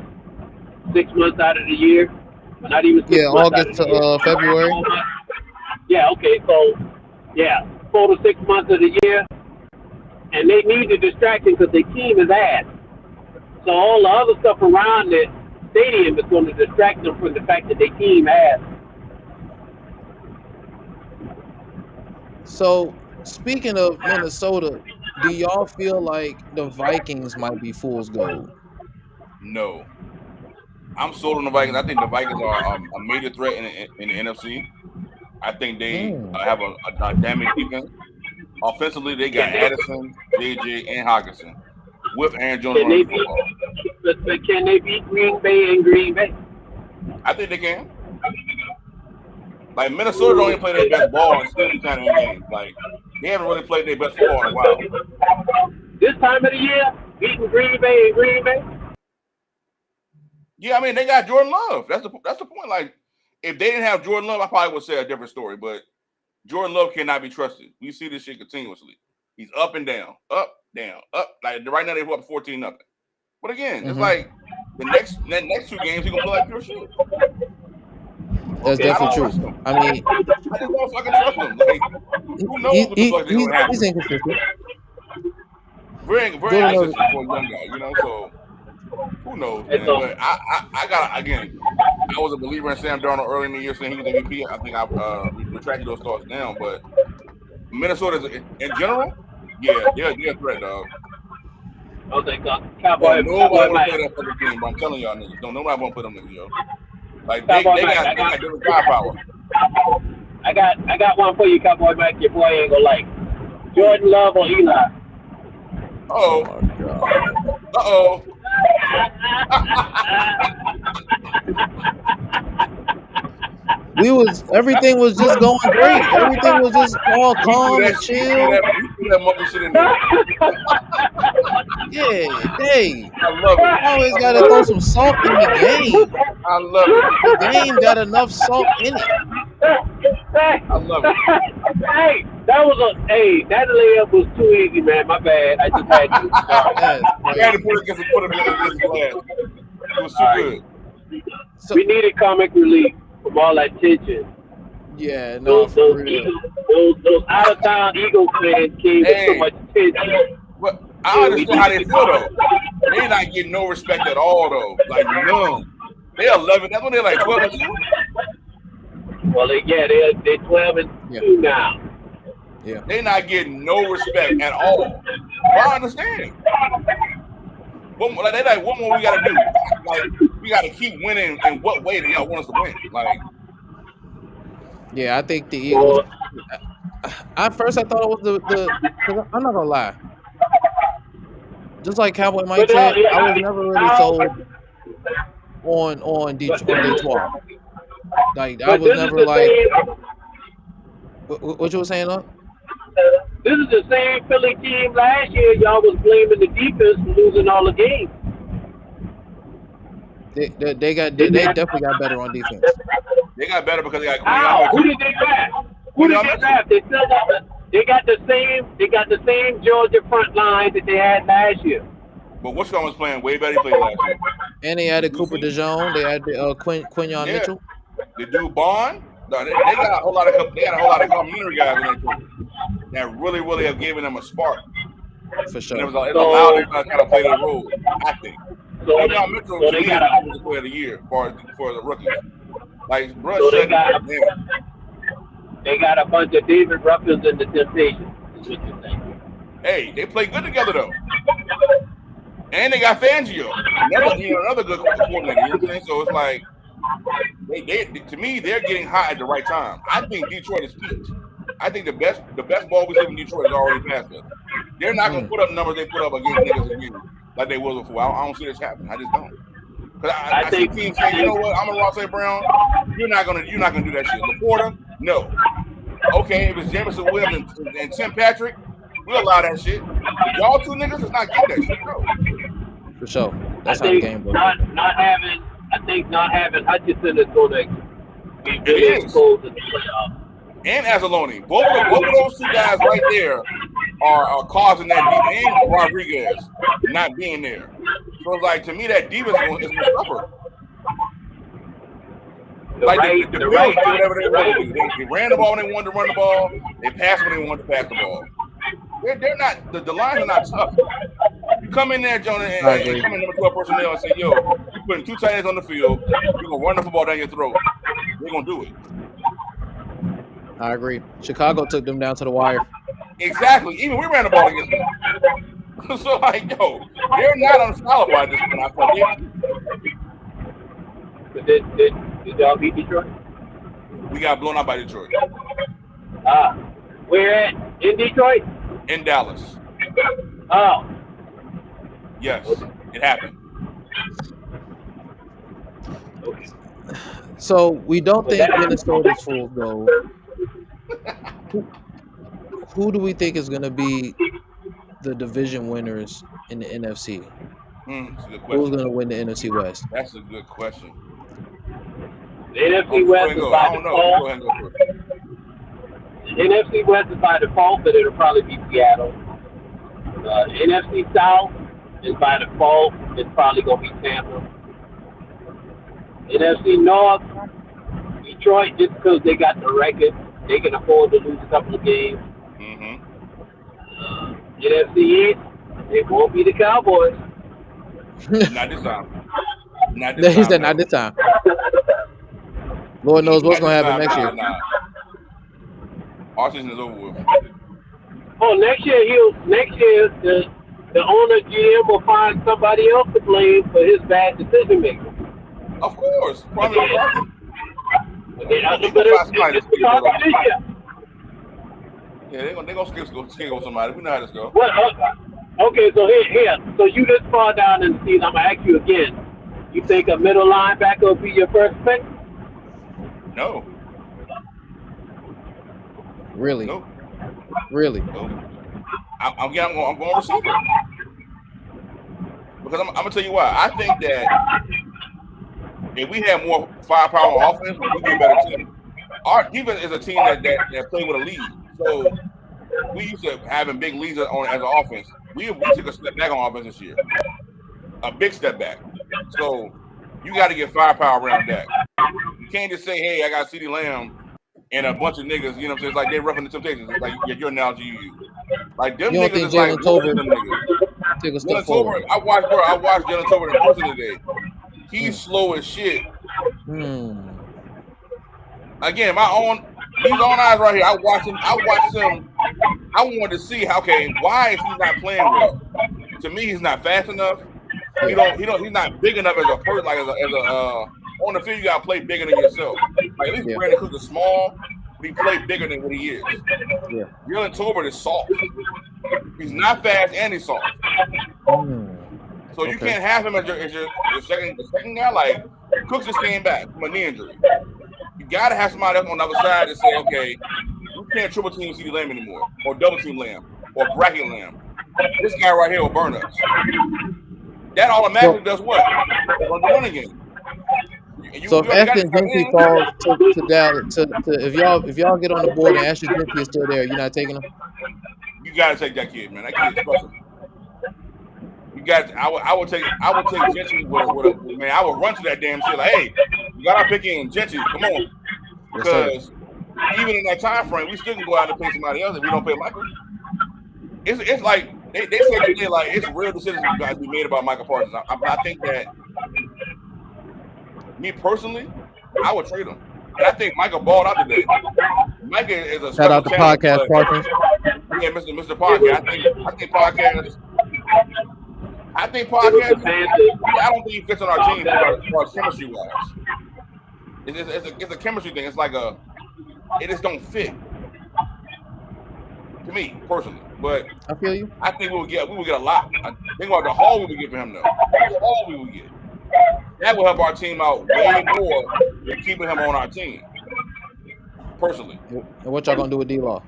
6 months out of the year? Well, not even 6 months August out of the year. to February. Yeah, okay, so 4 to 6 months of the year, and they need the distraction because their team is ass. So all the other stuff around the stadium is going to distract them from the fact that their team ass. So, speaking of Minnesota, do y'all feel like the Vikings might be fool's gold? No. I'm sold on the Vikings. I think the Vikings are a major threat in the NFC. I think they have a dynamic defense. Offensively, they got Addison, JJ, and Hawkinson with Aaron Jones running the football. But can they beat Green Bay and Green Bay? I think they can. Like Minnesota don't even play their best ball and still be kind of in games. Like they haven't really played their best football in a while. This time of the year, beating Green Bay and Green Bay. Yeah, I mean they got Jordan Love. That's the point. Like if they didn't have Jordan Love, I probably would say a different story. But Jordan Love cannot be trusted. We see this shit continuously. He's up and down, up, down, up. Like right now they're up 14-0. But again, it's like the next 2 games he's gonna play like pure shit. That's definitely true. I mean, I just don't fucking trust him. Like, who knows what the fuck they're gonna happen? He's inconsistent. Very inconsistent for a young guy, you know. So who knows? Man? But I got again. I was a believer in Sam Darnold early in the year, saying he was MVP. I think I retracted those thoughts now. But Minnesota, in general, yeah, they're a threat, dog. Okay, Nobody Cowboy want Mike. to play that fucking team, but I'm telling y'all niggas, nobody want to put them niggas, yo. Like they got different firepower. I got one for you, Cowboy Mike. Your boy ain't gonna like Jordan Love or Eli. Oh my God. Uh-oh. Everything was just going great. Everything was just all calm and chill. You that monkey shit in there. Yeah, hey. I love it. Always gotta throw some salt in the game. I love it. The game got enough salt in it. I love it. Hey, that layup was too easy, man. My bad. I just had to. I had to put it against the glass. It was too good. So, We needed comic relief from all that tension. yeah, no, Those for real. those out of town Eagles fans came with so much tension. But I understand how they feel though. They're not getting no respect at all though. Like none. They're 11. That's when they're like 12-2. Well, they're 12-2 now. Yeah. They're not getting no respect at all. Well, I understand. What more we gotta do? Like we gotta keep winning. In what way do y'all want us to win? Like, Yeah, I think the Eagles. At first, I thought it was the. Cause I'm not gonna lie. Just like Cowboy Mike said, I was never really sold on Detroit. Like I was never like. What you were saying, Luck? This is the same Philly team last year. Y'all was blaming the defense for losing all the games. They definitely got better on defense. they got better because they got. How? Who did they draft? They got the same Georgia front line that they had last year. But Washington was playing way better than he played last year. And they added Cooper DeJean. They added Quinyon Mitchell. The dude Bond. No, they got a whole lot of complimentary guys in their team that really have given them a spark. For sure. And it allowed them to kind of play their role, I think. Quinyon Mitchell so they got was the player of the year for the rookies. Like, bro, So they got a bunch of David Ruffins and the Temptations. Is what you're saying. Hey, they play good together though. And they got Fangio, another good coordinator. You know what I'm saying? So it's like they to me they're getting hot at the right time. I think Detroit is peaked. I think the best ball we see in Detroit is already past us. They're not gonna put up numbers they put up against niggas again like they was before. I don't see this happening. I just don't. Cause I see teams saying, you know what, I'm a Ross A. Brown. You're not gonna do that shit. Laporta, no. Okay, if it's Jameson Williams and Tim Patrick, we'll allow that shit. Y'all two niggas does not get that shit, bro. For sure. That's how the game works. I think not having Hutchinson is going to be It really is. exposed in the playoffs. And Anzalone. Both of those two guys right there are causing that defense, and Rodriguez not being there. So it's like, to me, that defense is going to suffer. Like the Bills do whatever they want to do. They ran the ball when they wanted to run the ball. They passed when they wanted to pass the ball. They're not the lines are not tough. You come in there, Jonah, and come in number 12 personnel and say, yo, you're putting 2 tight ends on the field, you're gonna run the football down your throat. They're gonna do it. I agree. Chicago took them down to the wire. Exactly. Even we ran the ball against them. So like, yo, they're not unstoppable at this point. I thought But did y'all beat Detroit? we got blown out by Detroit Where at? In Detroit? in Dallas. Oh. Yes, it happened. Okay. So we don't think Minnesota's full go. Who do we think is going to be the division winners in the NFC? That's a good Who's question. going to win the NFC West? That's a good question. The NFC Go West ahead, is go. by I don't know. Go default. ahead and go first. The NFC West is by default, but it'll probably be Seattle. The NFC South is by default. It's probably going to be Tampa. NFC North, Detroit, just because they got the record, they can afford to lose a couple of games. Mm-hmm. NFC East, it won't be the Cowboys. Not this time. Not He this time. said not this time. Lord knows what's going to happen next year. Nah. Our season is over with. Oh, next year the owner GM will find somebody else to blame for his bad decision making. Of course. Probably McCarthy. But it's because of this year. Yeah, they're gonna skip somebody. We know how this goes. What? Okay, so here. So you this far down in the season, I'm gonna ask you again. You think a middle linebacker will be your first pick? No. Really? Nope. Really? Nope. I'm going receiver. Because I'm gonna tell you why. I think that if we had more firepower on offense, we'd be a better team. Our defense is a team that play with a lead. So we used to having big leads as an offense. We took a step back on offense this year. A big step back. So you got to get firepower around that. You can't just say, hey, I got CeeDee Lamb and a bunch of niggas, you know what I'm saying? It's like they're roughing the Temptations. It's like your analogy you use. Like them You don't niggas think is like Jalen Tolbert them niggas. take a Jalen step forward? Tolbert, I watched Jalen Tolbert in person today. He's slow as shit. Again, these own eyes right here. I watched him. I wanted to see why is he not playing well? To me, he's not fast enough. He's not big enough as a person. Like on the field, you gotta play bigger than yourself. Like at least Brandon Cooks is small, but he played bigger than what he is. Yeah. Jalen Tolbert is soft. He's not fast and he's soft. So you can't have him as your second guy. Like Cooks just came back from a knee injury. You gotta have somebody else on the other side to say, okay, you can't triple team CeeDee Lamb anymore, or double team Lamb, or bracket Lamb. This guy right here will burn us. That automatically does what? Run the running game. So if Ashton Jeanty falls to Dallas, if y'all get on the board and Ashton Jeanty is still there, you're not taking him? You gotta take that kid, man. That kid's special. You guys, I would take Jeanty with a man. I would run to that damn shit like, hey, you got our pick in Jeanty, come on. Because even in that time frame, we still can go out and pay somebody else if we don't pay Michael. It's like they say today, like it's real decisions got to be made about Michael Parsons. I think that me personally, I would trade him. And I think Michael balled out today. Micah is a shout out the podcast, Parsons. Yeah, Mr. Podcast. I think podcast. I don't think he fits on our team for chemistry wise. It's a chemistry thing. It's like it just don't fit to me personally. But I feel you. I think we would get a lot. I think about the haul we would get for him though. The haul we would get. That will help our team out way more than keeping him on our team. Personally. And what y'all gonna do with D-Law?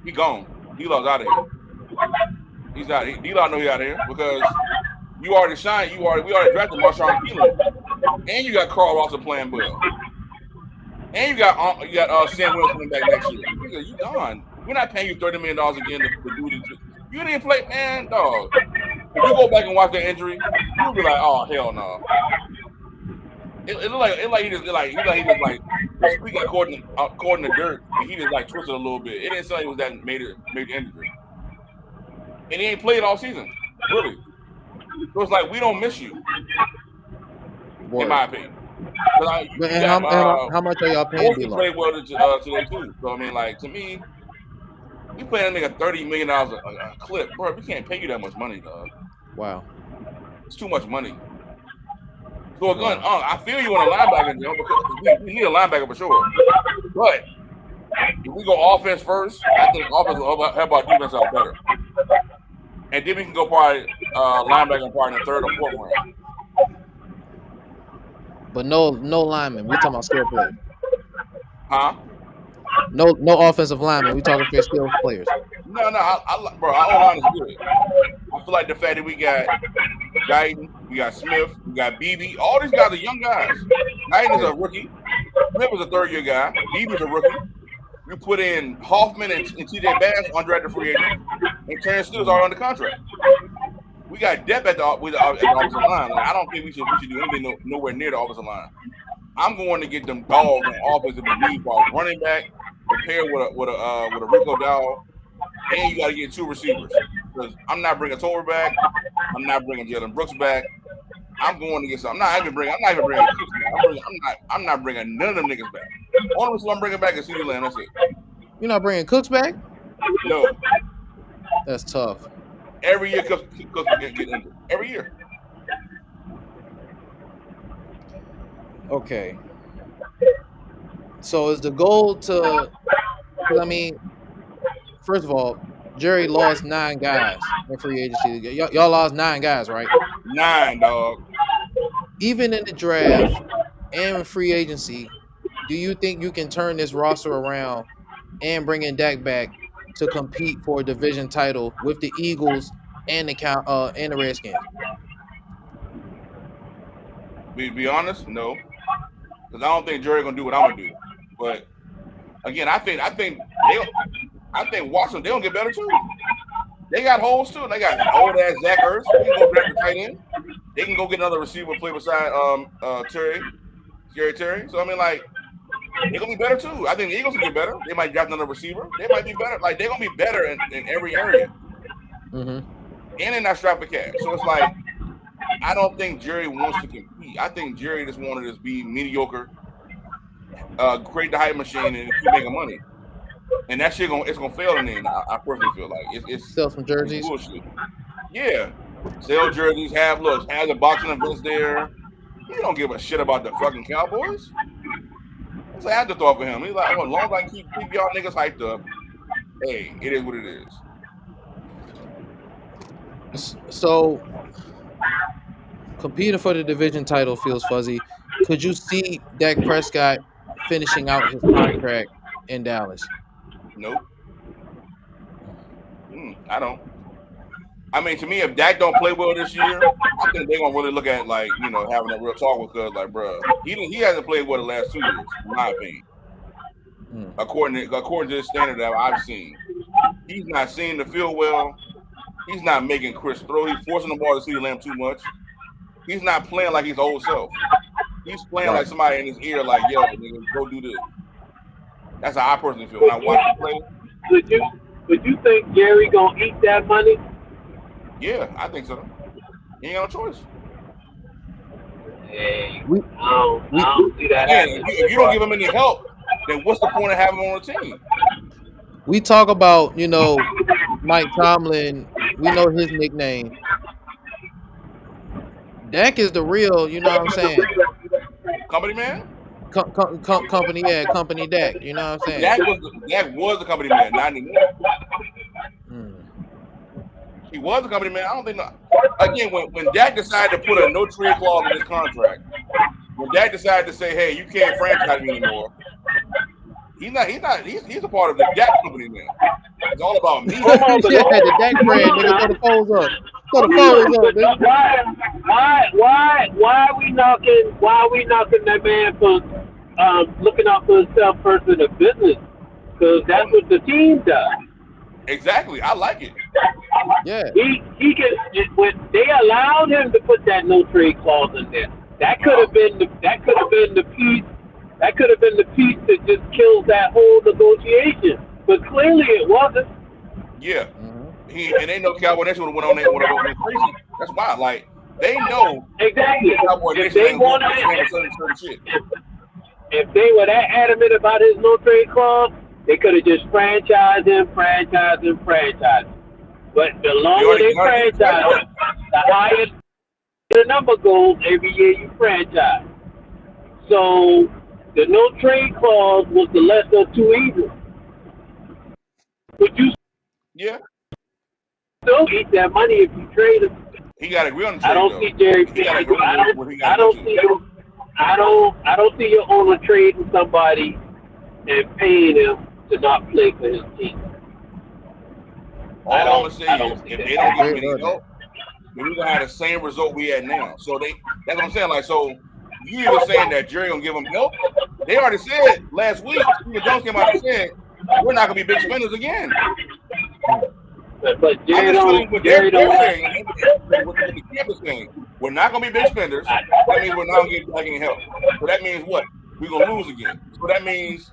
He gone. D-Law's out of here. He's out. D-Law know he out of here because you already signed. We already drafted Marshawn Keelan, and you got Carl Ross playing well, and you got Sam Wilson coming back next year. You done. We're not paying you $30 million again to do this. You didn't play, man, dog. If you go back and watch that injury, you'll be like, oh hell no. It looked like he just got caught in the dirt and he just like twisted a little bit. It didn't sound like it was that major injury. And he ain't played all season, really. So it's like we don't miss you, in my opinion. How much are y'all paying D-Law? Played well today too. So I mean, like to me, We paying a nigga $30 million a clip, bro. We can't pay you that much money, dog. Wow. It's too much money. So again, I feel you on a linebacker, Joe, because we need a linebacker for sure. But if we go offense first, I think offense will help our defense out better. And then we can go probably linebacker probably in the third or fourth round. But no linemen. We're talking about skill players. Huh? No offensive linemen. We're talking for skilled players. No, bro, our line is good. I feel like the fact that we got Guyton, we got Smith, we got BB. All these guys are young guys. Guyton is a rookie. Smith is a third-year guy. BB is a rookie. You put in Hoffman and TJ Bass, undrafted free agent, and Terrence Steele is already under contract. We got depth at the offensive line. Like, I don't think we should do anything nowhere near the offensive line. I'm going to get them dogs on offensive and lead ball running back, paired with a Rico Dowell, and you got to get 2 receivers. Because I'm not bringing Tober back. I'm not bringing Jalen Brooks back. I'm going to get some. I'm not even bringing Cooks back. I'm not bringing none of them niggas back. Only person I'm bringing back is CeeDee Lamb. That's it. You're not bringing Cooks back? No. That's tough. Every year, Cooks get injured. Every year. Okay. So is the goal to? I mean, first of all, Jerry lost 9 guys in free agency. Y'all lost 9 guys, right? 9, dog. Even in the draft and in free agency, do you think you can turn this roster around and bring in Dak back to compete for a division title with the Eagles and the Redskins? Be honest, no, because I don't think Jerry gonna do what I'm gonna do. But again, I think Washington, they gonna get better too. They got holes too. They got old ass Zach Ertz. They can go back to tight end. They can go get another receiver play beside Scary Terry. So I mean, like, they're gonna be better too. I think the Eagles will get better. They might draft another receiver. They might be better. Like, they're gonna be better in every area. Mm-hmm. And they're not strapped for cash. So it's like, I don't think Jerry wants to compete. I think Jerry just wanted to be mediocre, create the hype machine, and keep making money. And that shit it's gonna fail in the end. I personally feel like it's sell some jerseys. Bullshit. Yeah, sell jerseys, have the boxing events there. He don't give a shit about the fucking Cowboys. It's an afterthought for him. He's like, well, as long as I can keep y'all niggas hyped up, hey, it is what it is. So, competing for the division title feels fuzzy. Could you see Dak Prescott finishing out his contract in Dallas? Nope. I don't. I mean, to me, if Dak don't play well this year, I think they're gonna really look at, like, having a real talk with us. Like, bro, he hasn't played well the last 2 years, in my opinion. According to the standard that I've seen, he's not seeing the field well. He's not making crisp throw. He's forcing the ball to CeeDee Lamb too much. He's not playing like his old self. He's playing like somebody in his ear, like, yo, nigga, go do this. That's how I personally feel when I watch him play. Would you think Jerry gonna eat that money? Yeah, I think so. He ain't got no choice. Hey, I don't see that happening. If you don't give him any help, then what's the point of having him on the team? We talk about, Mike Tomlin. We know his nickname. Dak is the real, you know what I'm saying? Company man? Company Dak. You know what I'm saying? Dak was the company man, not anymore. He was the company man. I don't think. Again, when Dak decided to put a no trade clause in his contract, when Dak decided to say, "Hey, you can't franchise me anymore," he's a part of the Dak company now. It's all about me. The Dak brand, nigga. Throw the phones up. Nigga. Why are we knocking that man for looking out for himself first in the business? Because that's what the team does. Exactly, I like it. Yeah, he can. When they allowed him to put that no trade clause in there, that could have been the piece. That could have been the piece that just kills that whole negotiation. But clearly, it wasn't. Yeah, and they know Cowboy Nation would have went on there and would have gone crazy. That's why, like, they know exactly. Cowboy If Nation they ain't wanted certain shit. if they were that adamant about his no trade clause, They could have just franchised him. But the They longer already they got it. franchise him, the higher the number goes every year you franchise. So the no trade clause was the lesser of two evils. But you Yeah, still eat that money if you trade him. he got to agree on the I trade don't though. see Jerry. He got to agree on what he I got to don't do. see you. I don't see your owner trading somebody and paying him to not play for his team. All I'm gonna say I don't is, see if that. they don't give him Very any well. help, then we're gonna have the same result we had now. So that's what I'm saying. Like, so you either saying that Jerry gonna give him help? They already said last week. Stephen Jones came out and said we're not gonna be big spenders again. But Jerry I'm just telling you don't. what Jerry they're don't. saying. What the camp is saying. We're not gonna be big spenders. That means we're not gonna get back any help. So that means what? We're gonna lose again. So that means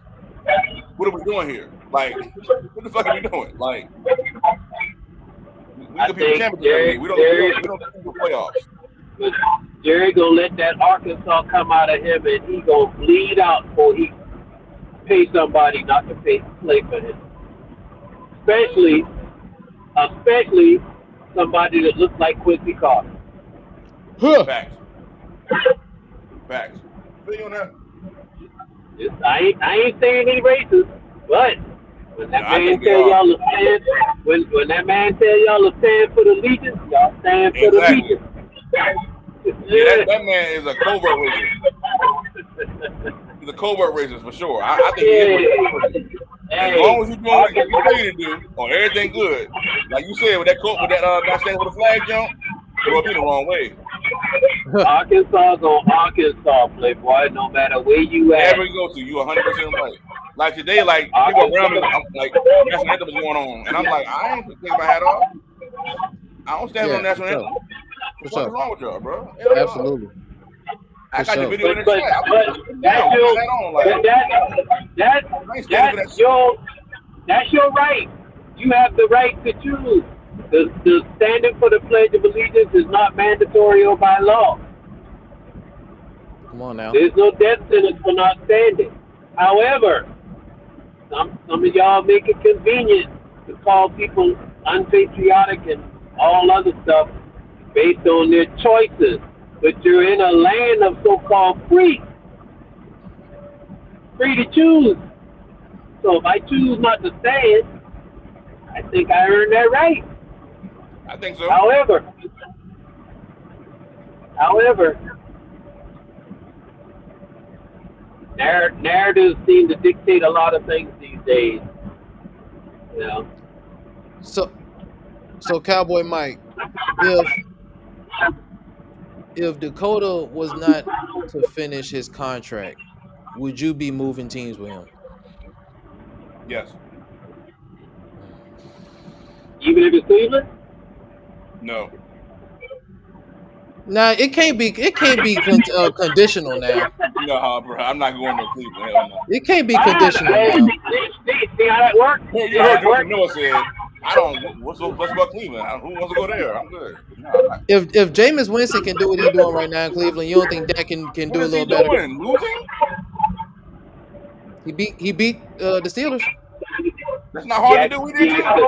what are we doing here? Like, what the fuck are we doing? Like, we I compete for think championships every Jerry. year. We don't compete for playoffs. But Jerry gonna let that Arkansas come out of him, and he gonna bleed out before he pay somebody not to play for him. Especially somebody that looks like Quincy Carter. Huh. Facts. Feel you on that? I ain't saying he racist, but when that Yeah, I man think they tell are. y'all to stand, when that man tell y'all to stand for the Legion, y'all stand for the Exactly. Legion. Yeah, that man is a covert racist. He's a covert racist for sure. I think he is. As long as you're doing what you tell you to do, on everything good, like you said with that coat, with that not standing with the flag jump, it will be the wrong way. Arkansas gonna Arkansas, playboy. No matter where you at. Wherever you go to, you 100% right. Like today, like people around me, I'm like national anthem is going on, and I'm like, I ain't taking my hat off. I don't stand on national anthem. What's wrong with y'all, bro? Absolutely. I got the video in the But chat. that's your right. You have the right to choose. The standing for the Pledge of Allegiance is not mandatory or by law. Come on now. There's no death sentence for not standing. However, some of y'all make it convenient to call people unpatriotic and all other stuff based on their choices. But you're in a land of so-called free to choose. So if I choose not to stand, I think I earned that right. I think so. However, narratives seem to dictate a lot of things these days. You know. So Cowboy Mike, if Dakota was not to finish his contract, would you be moving teams with him? Yes. Even if it's Cleveland? No. Nah, it can't be conditional now. No, bro. I'm not going to Cleveland. Hell no. It can't be conditional now. See how that works? Hey, you heard Jordan Noah said, I don't. What's about Cleveland? Who wants to go there? I'm good. No, If Jameis Winston can do what he's doing right now in Cleveland, you don't think Dak can do a little better? Losing? He beat the Steelers. That's not hard to do. We did too.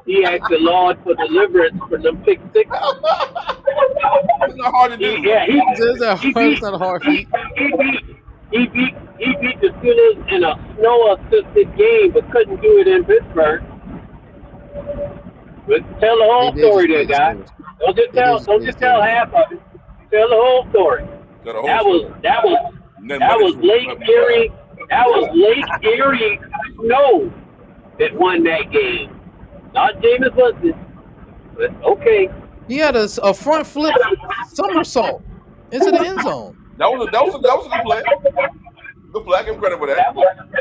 He asked the Lord for deliverance for them pick six. It's not hard to do. It's not a hard feat. He beat the Steelers in a snow-assisted game, but couldn't do it in Pittsburgh. But tell the whole story there, guys. Don't just tell half of it. Tell the whole story. That was Lake Erie. That was Lake Erie snow that won that game. Not Jameis Winston, but okay. He had a front flip somersault into the end zone. That was a good play. Good play. I give him credit for that.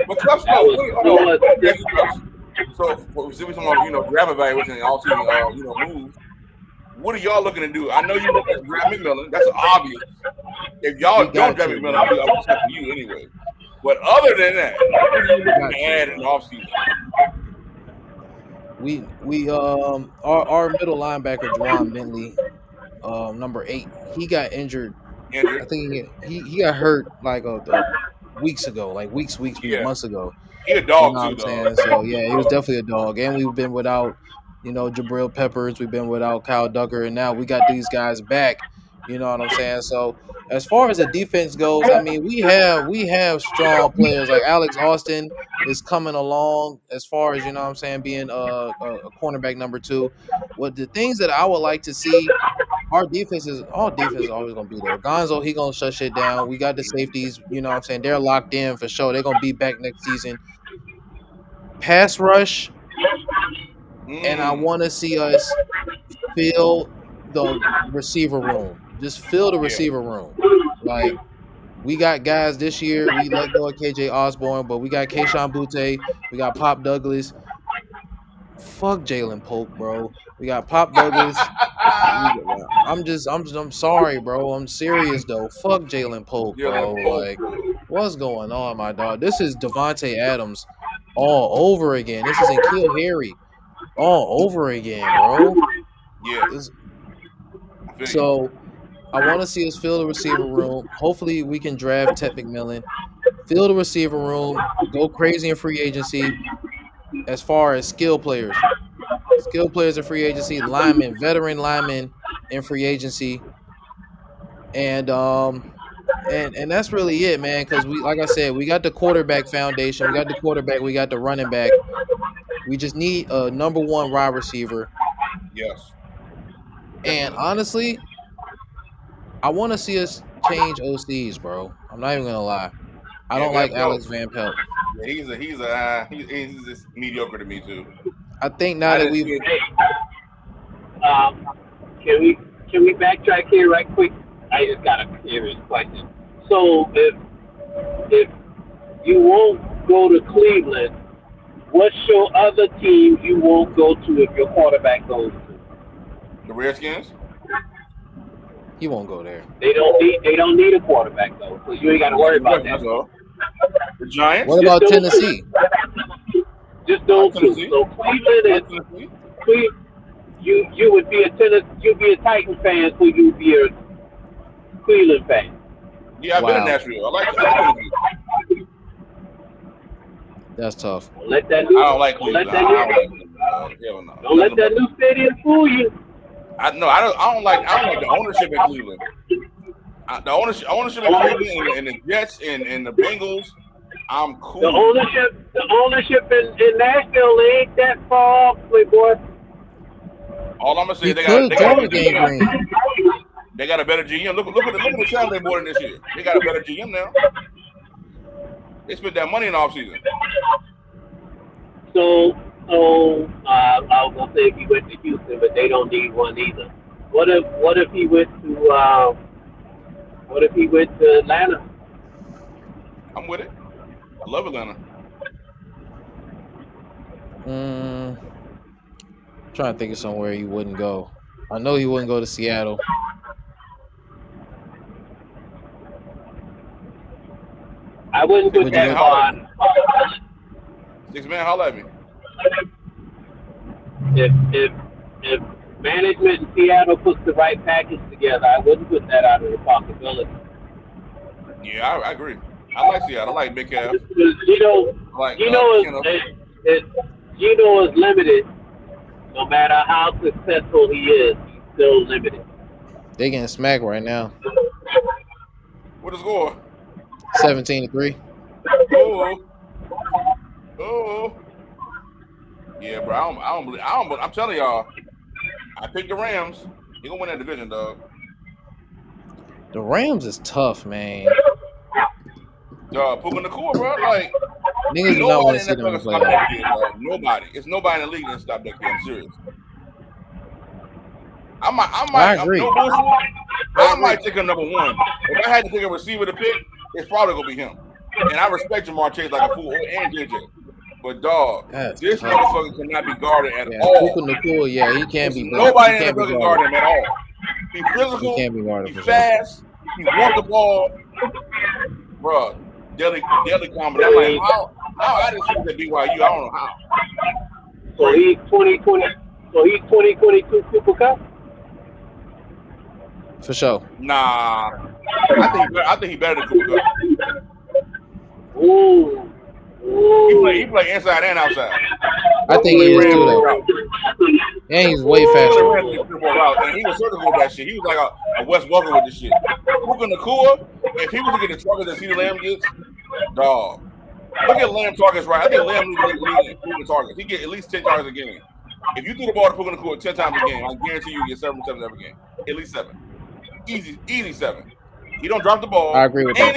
But Cuffs, so we're talking about draft evaluation and all season moves. What are y'all looking to do? I know you look at draft McMillan. That's obvious. If y'all don't draft McMillan, I'll be upset for you anyway. But other than that, what are you looking to add in the offseason? Our middle linebacker Juwan Bentley, number 8, he got injured. I think he got hurt like weeks ago, like weeks, Yeah. months ago. He a You know dog what too, I'm dog. saying? So yeah, he was definitely a dog. And we've been without, Jabril Peppers. We've been without Kyle Duggar, and now we got these guys back. You know what I'm saying? So as far as the defense goes, I mean, we have strong players like Alex Austin is coming along as far as what I'm saying, being a cornerback number 2. What the things that I would like to see, our defense is always gonna be there. Gonzo, he gonna shut shit down. We got the safeties, you know what I'm saying? They're locked in for sure. They're gonna be back next season. Pass rush, and I want to see us fill the receiver room. Just fill the Yeah. receiver room. Like, we got guys this year. We let go of KJ Osborne, but we got Keyshawn Butte. We got Pop Douglas. Fuck Jalen Polk, bro. We got Pop Douglas. I'm sorry, bro. I'm serious though. Fuck Jalen Polk, bro. Jalen Polk. Like, what's going on, my dog? This is Devontae Adams all over again. This is N'Keal Harry all over again, bro. Yeah. This- I feel you. So I want to see us fill the receiver room. Hopefully, we can draft Ted McMillan, fill the receiver room, go crazy in free agency. As far as skill players in free agency, linemen, veteran linemen in free agency, and that's really it, man. Because we, like I said, we got the quarterback foundation, we got the quarterback, we got the running back. We just need a number 1 wide receiver. Yes. And honestly, I want to see us change OCs, bro. I'm not even gonna lie. I don't like Alex Van Pelt. Yeah, he's just mediocre to me too. I think now that we've Can we backtrack here right quick? I just got a serious question. So if you won't go to Cleveland, what's your other team you won't go to if your quarterback goes to? The Redskins. he won't go there. They don't need a quarterback though, so you ain't got to worry about that. That's all. The Giants. What about Tennessee? Just those two. So Cleveland and you would be you'd be a Titan fan, so you'd be a Cleveland fan. Yeah, I've been in Nashville. I like Tennessee. That's tough. Don't let that new, I don't like Cleveland. Don't let that new stadium fool you. I don't like the ownership in Cleveland. The ownership in Cleveland and the Jets and the Bengals, I'm cool. The ownership in Nashville ain't that far off, Playboy. All I'm gonna say, they Green. got a better GM. Look at the talent they brought in this year. They got a better GM now. They spent that money in the offseason. So I was gonna say if he went to Houston, but they don't need one either. What if he went to Atlanta? I'm with it. I love Atlanta. Trying to think of somewhere he wouldn't go. I know he wouldn't go to Seattle. I wouldn't put that on. 6 man, holla at me. If management in Seattle puts the right package together, I wouldn't put that out of the possibility. Yeah, I agree. I like Seattle. I like Big Calf. Gino is limited. No matter how successful he is, he's still limited. They getting smacked right now. What is score? 17-3. Oh. Yeah, bro. I don't. I'm telling y'all, I picked the Rams. They gonna win that division, dog. The Rams is tough, man. Dog, Puka Nacua, bro. Like niggas do not want to see them in the playoffs. Nobody. It's nobody in the league that stop that kid. I'm serious. I might agree. I might take a number 1. If I had to pick a receiver to pick, it's probably gonna be him. And I respect Jamar Chase like a fool and JJ. But dog, this motherfucker cannot be guarded at all. Puka Nacua, he can't be guarded. Nobody in the league guard him at all. He's physical. He can't be guarded. He's fast. He wants the ball, bro. Deadly combo. I'm like, how I didn't see that BYU? I don't know how. So he's 2020. So he's 2022 Super Cup. For sure. Nah, I think he's better than Cooper Kupp. Ooh. He play inside and outside. I think he is too, though. Route. And he's way He faster. ran the route, and he was surgical with that shit. He was like a Wes Welker with this shit. Puka Nacua, if he was to get the targets that CeeDee Lamb gets, dog. Look at Lamb targets right. I think Lamb needs to get the targets. He get at least 10 targets a game. If you threw the ball to Puka Nacua 10 times a game, I guarantee you get 7 receptions every game. At least 7. Easy 7. He don't drop the ball. I agree with that. And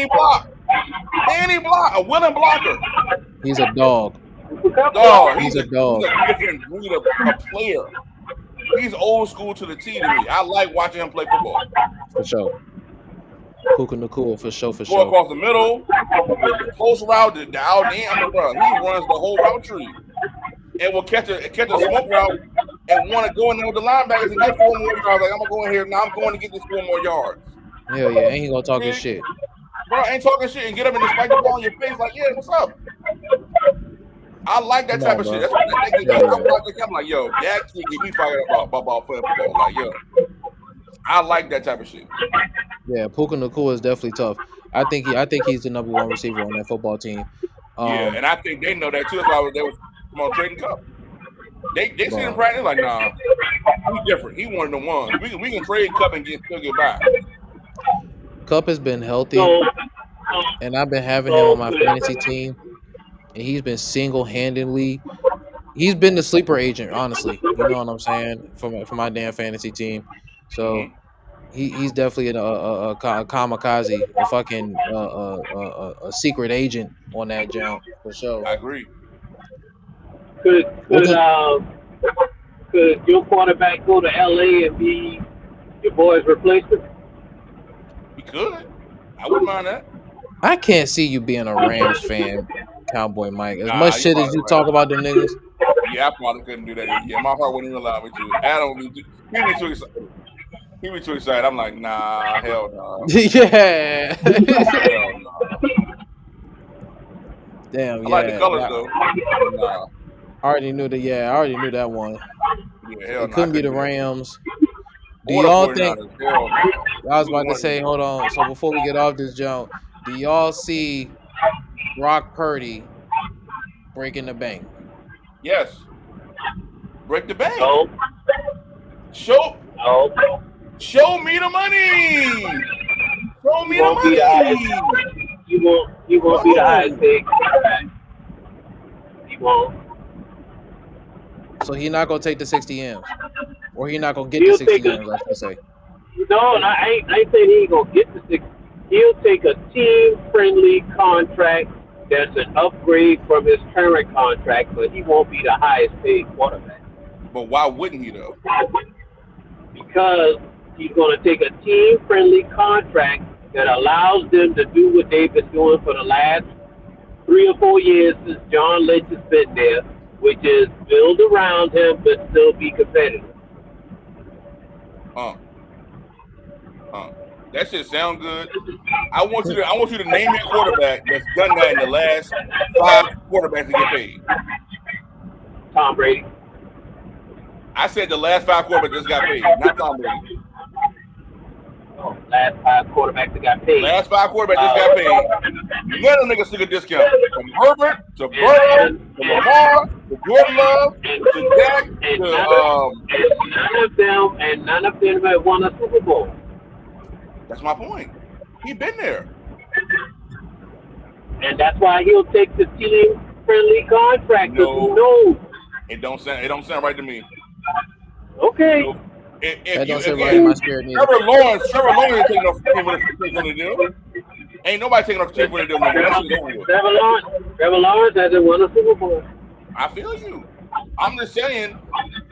he block. A willing blocker. He's a dog. Dog. He's a dog. He's a different breed of player. He's old school to the T to me. I like watching him play football. For sure. Puka Nacua, for sure. Go across the middle, the post route, the out end. I mean, bro, he runs the whole route tree. And will catch a smoke route and want to go in there with the linebackers and get 4 more yards. Like, I'm going to go in here now. I'm going to get this 4 more yards. Hell yeah, ain't he gonna talk his shit. Bro, ain't talking shit and get up and spike the ball in your face like, yeah, what's up? I like that type of shit. That's what I'm like, yo, that kid get me fired up about football. Like, yo, I like that type of shit. Yeah, Puka Nacua is definitely tough. I think he's the number 1 receiver on that football team. Yeah, and I think they know that too. That's why they was trading Cup. They see him practice like, nah, he's different. He one of the ones. We can trade Cup and still get by. Cup has been healthy, and I've been having him on my fantasy team, and he's been single-handedly. He's been the sleeper agent, honestly. You know what I'm saying, for my damn fantasy team. So he's definitely a kamikaze, a fucking a secret agent on that jump for sure. I agree. Could your quarterback go to LA and be your boy's replacement? He could. I wouldn't mind that. I can't see you being a Rams fan, Cowboy Mike. As much shit as you talk about them niggas. Yeah, I probably couldn't do that. Yeah, my heart wouldn't even allow me to. Adam would be too excited. He'd be too excited. I'm like, nah, hell no. Yeah. Hell no. Damn, I like the colors though. Nah. I already knew that. Yeah, I already knew that one. Yeah, hell It couldn't be the that. Rams. Do Or the y'all 49ers. think? Hell no. I was about to say, hold on. So before we get off this jump, do y'all see Brock Purdy breaking the bank? Yes. Break the bank. No. Show me the money. Show me the money. You won't be the highest paid quarterback. You won't. So he's not gonna take the 60 M's, or he's not gonna get the 60 M's. I should say. No, I ain't saying he ain't gonna get the 60. He'll take a team-friendly contract that's an upgrade from his current contract, but he won't be the highest paid quarterback. But why wouldn't he though? Because he's going to take a team-friendly contract that allows them to do what they've been doing for the last 3 or 4 years since John Lynch has been there, which is build around him but still be competitive. That shit sound good. I want you to name your quarterback that's done that in the last 5 quarterbacks to get paid. Tom Brady. I said the last 5 quarterbacks just got paid, not Tom Brady. Oh, last 5 quarterbacks that got paid. Last 5 quarterbacks just got paid. None of them niggas took a discount. From Herbert to Burrow to Lamar to Jordan Love to Dak to and none of them have won a Super Bowl. That's my point. He been there. And that's why he'll take the team-friendly contract. No. It don't sound right to me. Okay. So, That don't sound right in my spirit neither. Trevor Lawrence ain't taking off the team for the deal. Ain't nobody taking off the team for the deal. Trevor Lawrence hasn't won a Super Bowl. I feel you. I'm just saying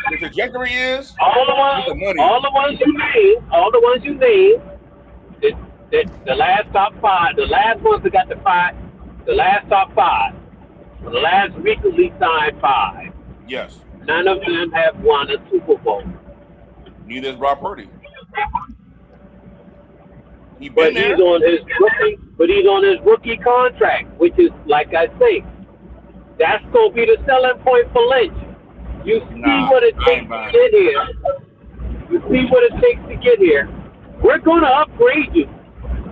the trajectory is all the ones you named, the last top 5, the last ones that got the last top 5, the last recently signed 5. Yes. None of them have won a Super Bowl. Neither is Brock Purdy. He's on his rookie contract, which is, like I say, that's gonna be the selling point for Lynch. You see what it takes to get here. You see what it takes to get here. We're gonna upgrade you,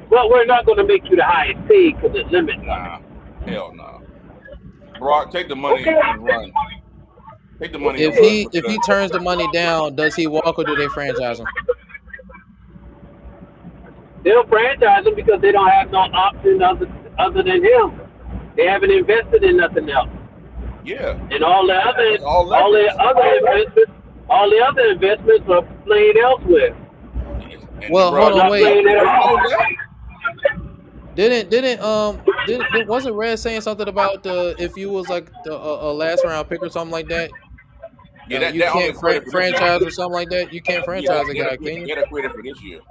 but we're not gonna make you the highest paid because it's limited. Hell no. Brock, take the money and run. Take the money If and run. he turns the money down, does he walk or do they franchise him? They'll franchise him because they don't have no option other than him. They haven't invested in nothing else. Yeah. And all the other investments are played elsewhere. Well, Bro, hold on, wait. Playing Didn't wasn't Red saying something about if you was like a last round pick or something like that? Yeah, You can't franchise or something like that. You can't franchise a guy, can you? Get acquitted for this year.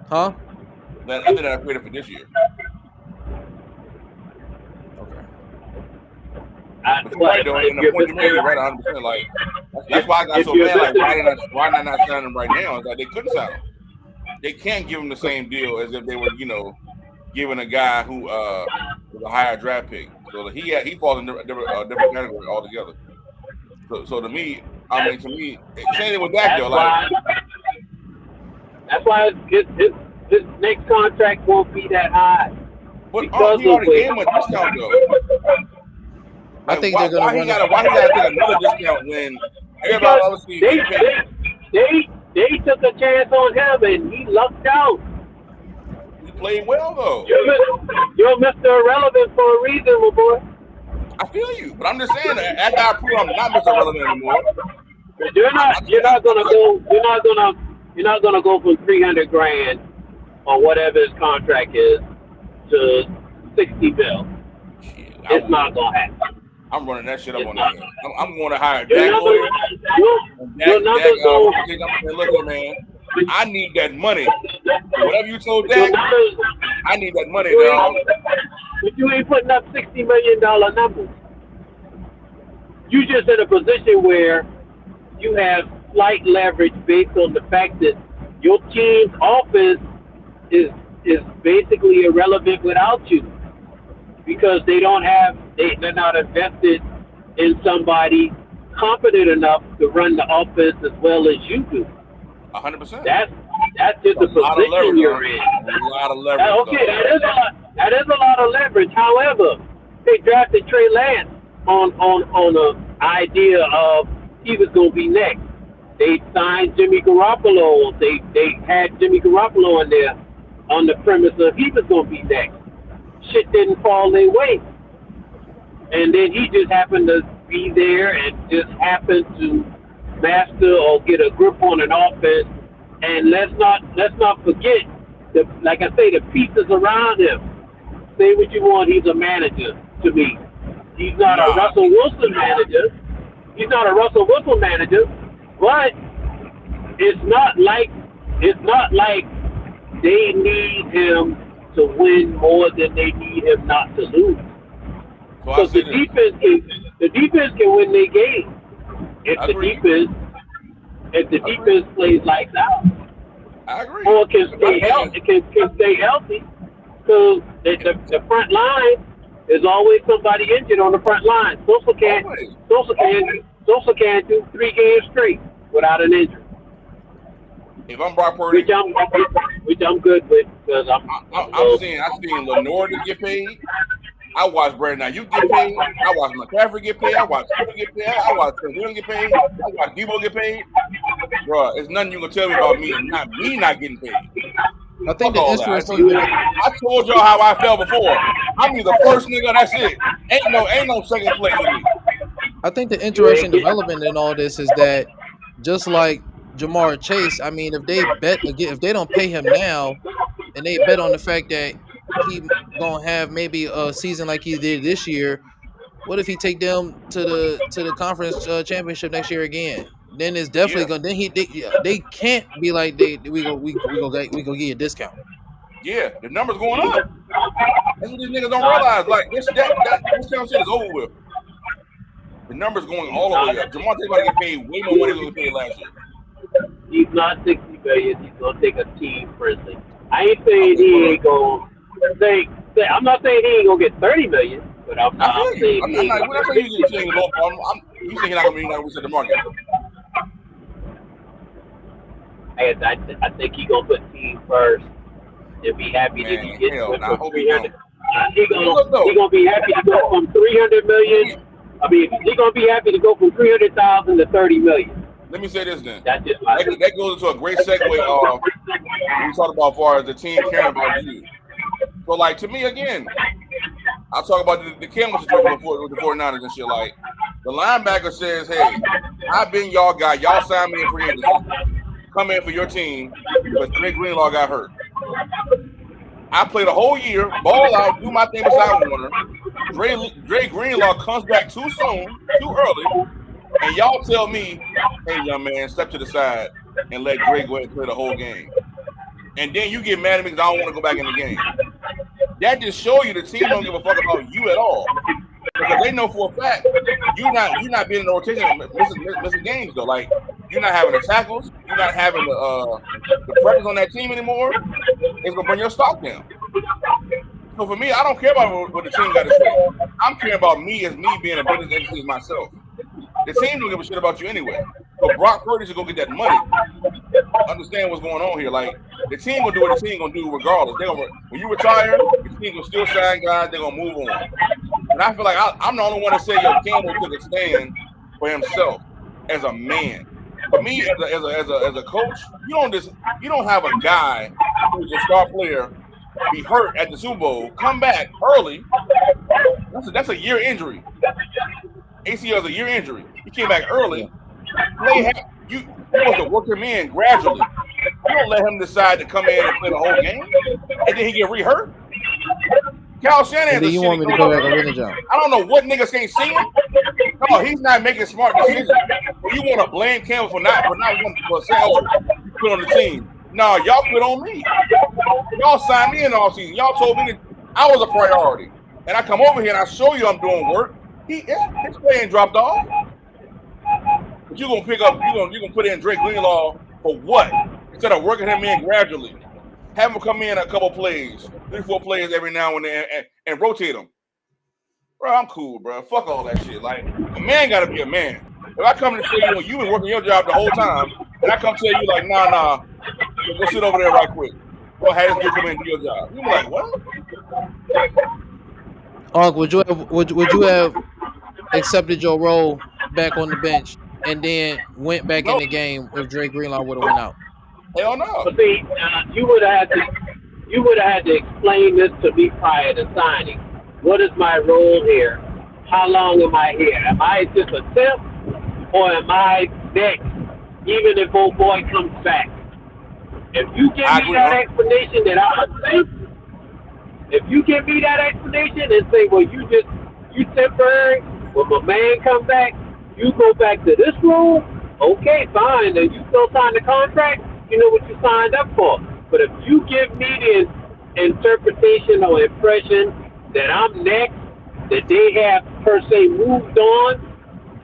Huh? I think that acquitted for this year. Okay. Right, though, and the point you made is right 100%. Like that's why I got so mad. Like why not sign him right now? It's like they couldn't sign him. They can't give him the same deal as if they were, giving a guy who was a higher draft pick. So he falls in a different category altogether. So to me, same thing with Dak though. Like that's why his next contract won't be that high. But he already gave him a discount though. I think they're gonna run. Why he gotta take another discount when everybody obviously they took a chance on him and he lucked out. He played well though. You're Mr. Irrelevant for a reason, my boy. I feel you, but I'm just saying that after I prove I'm not Mr. Irrelevant anymore. You're not gonna go from $300,000 or whatever his contract is to $60 million. It's not gonna happen. I'm running that shit up on that. I'm going to hire Your Dak numbers, Look, man, I need that money. Whatever you told Dak, I need that money, dog. But you ain't putting up $60 million numbers. You just in a position where you have slight leverage based on the fact that your team's offense is basically irrelevant without you. Because they're not invested in somebody competent enough to run the offense as well as you do. 100%. That's just the position you're in. A lot of leverage. Okay, that is a lot of leverage. However, they drafted Trey Lance on an idea of he was going to be next. They signed Jimmy Garoppolo. They had Jimmy Garoppolo in there on the premise of he was going to be next. Shit didn't fall their way. And then he just happened to be there and just happened to master or get a grip on an offense. And let's not forget like I say, the pieces around him. Say what you want, he's a manager to me. He's not a Russell Wilson manager. But it's not like they need him to win more than they need him not to lose. Because the defense can win their game if the defense plays like that. I agree. Or can stay healthy. Because the front line is always somebody injured on the front line. Sosa can't do 3 games straight without an injury. If I'm Brock Purdy, which I'm good with, because I'm seeing Lenore to get paid. I watch Brandon Ayuk get paid. I watch McCaffrey get paid. I watch Cooper get paid. I watch Williams get paid. I watch Debo get paid. Bro, there's nothing you can tell me about me not getting paid. I think the interesting. I told y'all how I felt before. I'm the first nigga. That's it. Ain't no second place with me. I think the interesting development in all this is that just like Jamar Chase, I mean, if they don't pay him now, and they bet on the fact that he gonna have maybe a season like he did this year, what if he take them to the conference championship next year again? Then it's definitely gonna. Then they can't be like we go give you a discount. Yeah, the numbers going up. That's what these niggas don't realize. Like that discount shit is over with. The numbers going all the way up. Jamar Chase about to get paid way more money than he paid last year. He's not $60 million. He's gonna take a team friendly. I ain't saying he ain't gonna say. I'm not saying he ain't gonna get $30 million, but I'm saying I'm not saying you saying low. You saying not gonna be like we said the market. I think he gonna put team first and be happy that he gets with He gonna be happy to go from 300 million. I mean, he gonna be happy to go from 300,000 to 30 million. Let me say this then. That's just my That goes into a great segue of we talked about as far as the team caring about you. So, like, to me, again, I'll talk about the Campbell situation with the 49ers and shit. Like, the linebacker says, hey, I've been y'all guy. Y'all signed me in free agency. Come in for your team, but Dre Greenlaw got hurt. I played a whole year, ball out, do my thing beside Warner. Dre Greenlaw comes back too soon, too early, and y'all tell me, hey, young man, step to the side and let Dre go ahead and play the whole game. And then you get mad at me because I don't want to go back in the game. That just show you the team don't give a fuck about you at all. Because they know for a fact you're not being in the rotation missing games though. Like, you're not having the tackles, you're not having the pressures on that team anymore. It's gonna bring your stock down. So for me, I don't care about what the team got to say. I'm caring about me as me being a business entity myself. The team don't give a shit about you anyway. So Brock Purdy should go get that money. Understand what's going on here. Like, the team gonna do what the team gonna do regardless. When you retire, the team gonna still sign guys. They're gonna move on. And I feel like I'm the only one to say, yo, Campbell took a stand for himself as a man. For me, as a coach, you don't have a guy who's a star player be hurt at the Super Bowl, come back early. That's a year injury. ACL is a year injury. He came back early. You supposed to work him in gradually. You don't let him decide to come in and play the whole game, and then he get re-hurt. Kyle Shanahan. You want me to go back and win the job? I don't know what niggas can't see him. No, he's not making smart decisions. You want to blame Campbell for not wanting to put on the team? No, y'all put on me. Y'all signed me in all season. Y'all told me that I was a priority, and I come over here and I show you I'm doing work. His play ain't dropped off. But you're gonna pick up. You're gonna put in Drake Greenlaw for what? Instead of working him in gradually, have him come in a couple plays, 3-4 plays every now and then, and rotate him. Bro, I'm cool, bro. Fuck all that shit. Like, a man gotta be a man. If I come to tell you you've been working your job the whole time, and I come tell you like, nah, go sit over there right quick. Go have this dude come in and do your job. You be like, what? Unc, would you have accepted your role back on the bench and then went back in the game if Dre Greenlaw would have went out? Hell no. But see, you would have had to explain this to me prior to signing. What is my role here? How long am I here? Am I just a temp, or am I next? Even if old boy comes back, if you give me that explanation that I'm a temp, if you give me that explanation and say, well, you temporary, when my man comes back, you go back to this role, okay, fine, and you still sign the contract, you know what you signed up for. But if you give me the interpretation or impression that I'm next, that they have per se moved on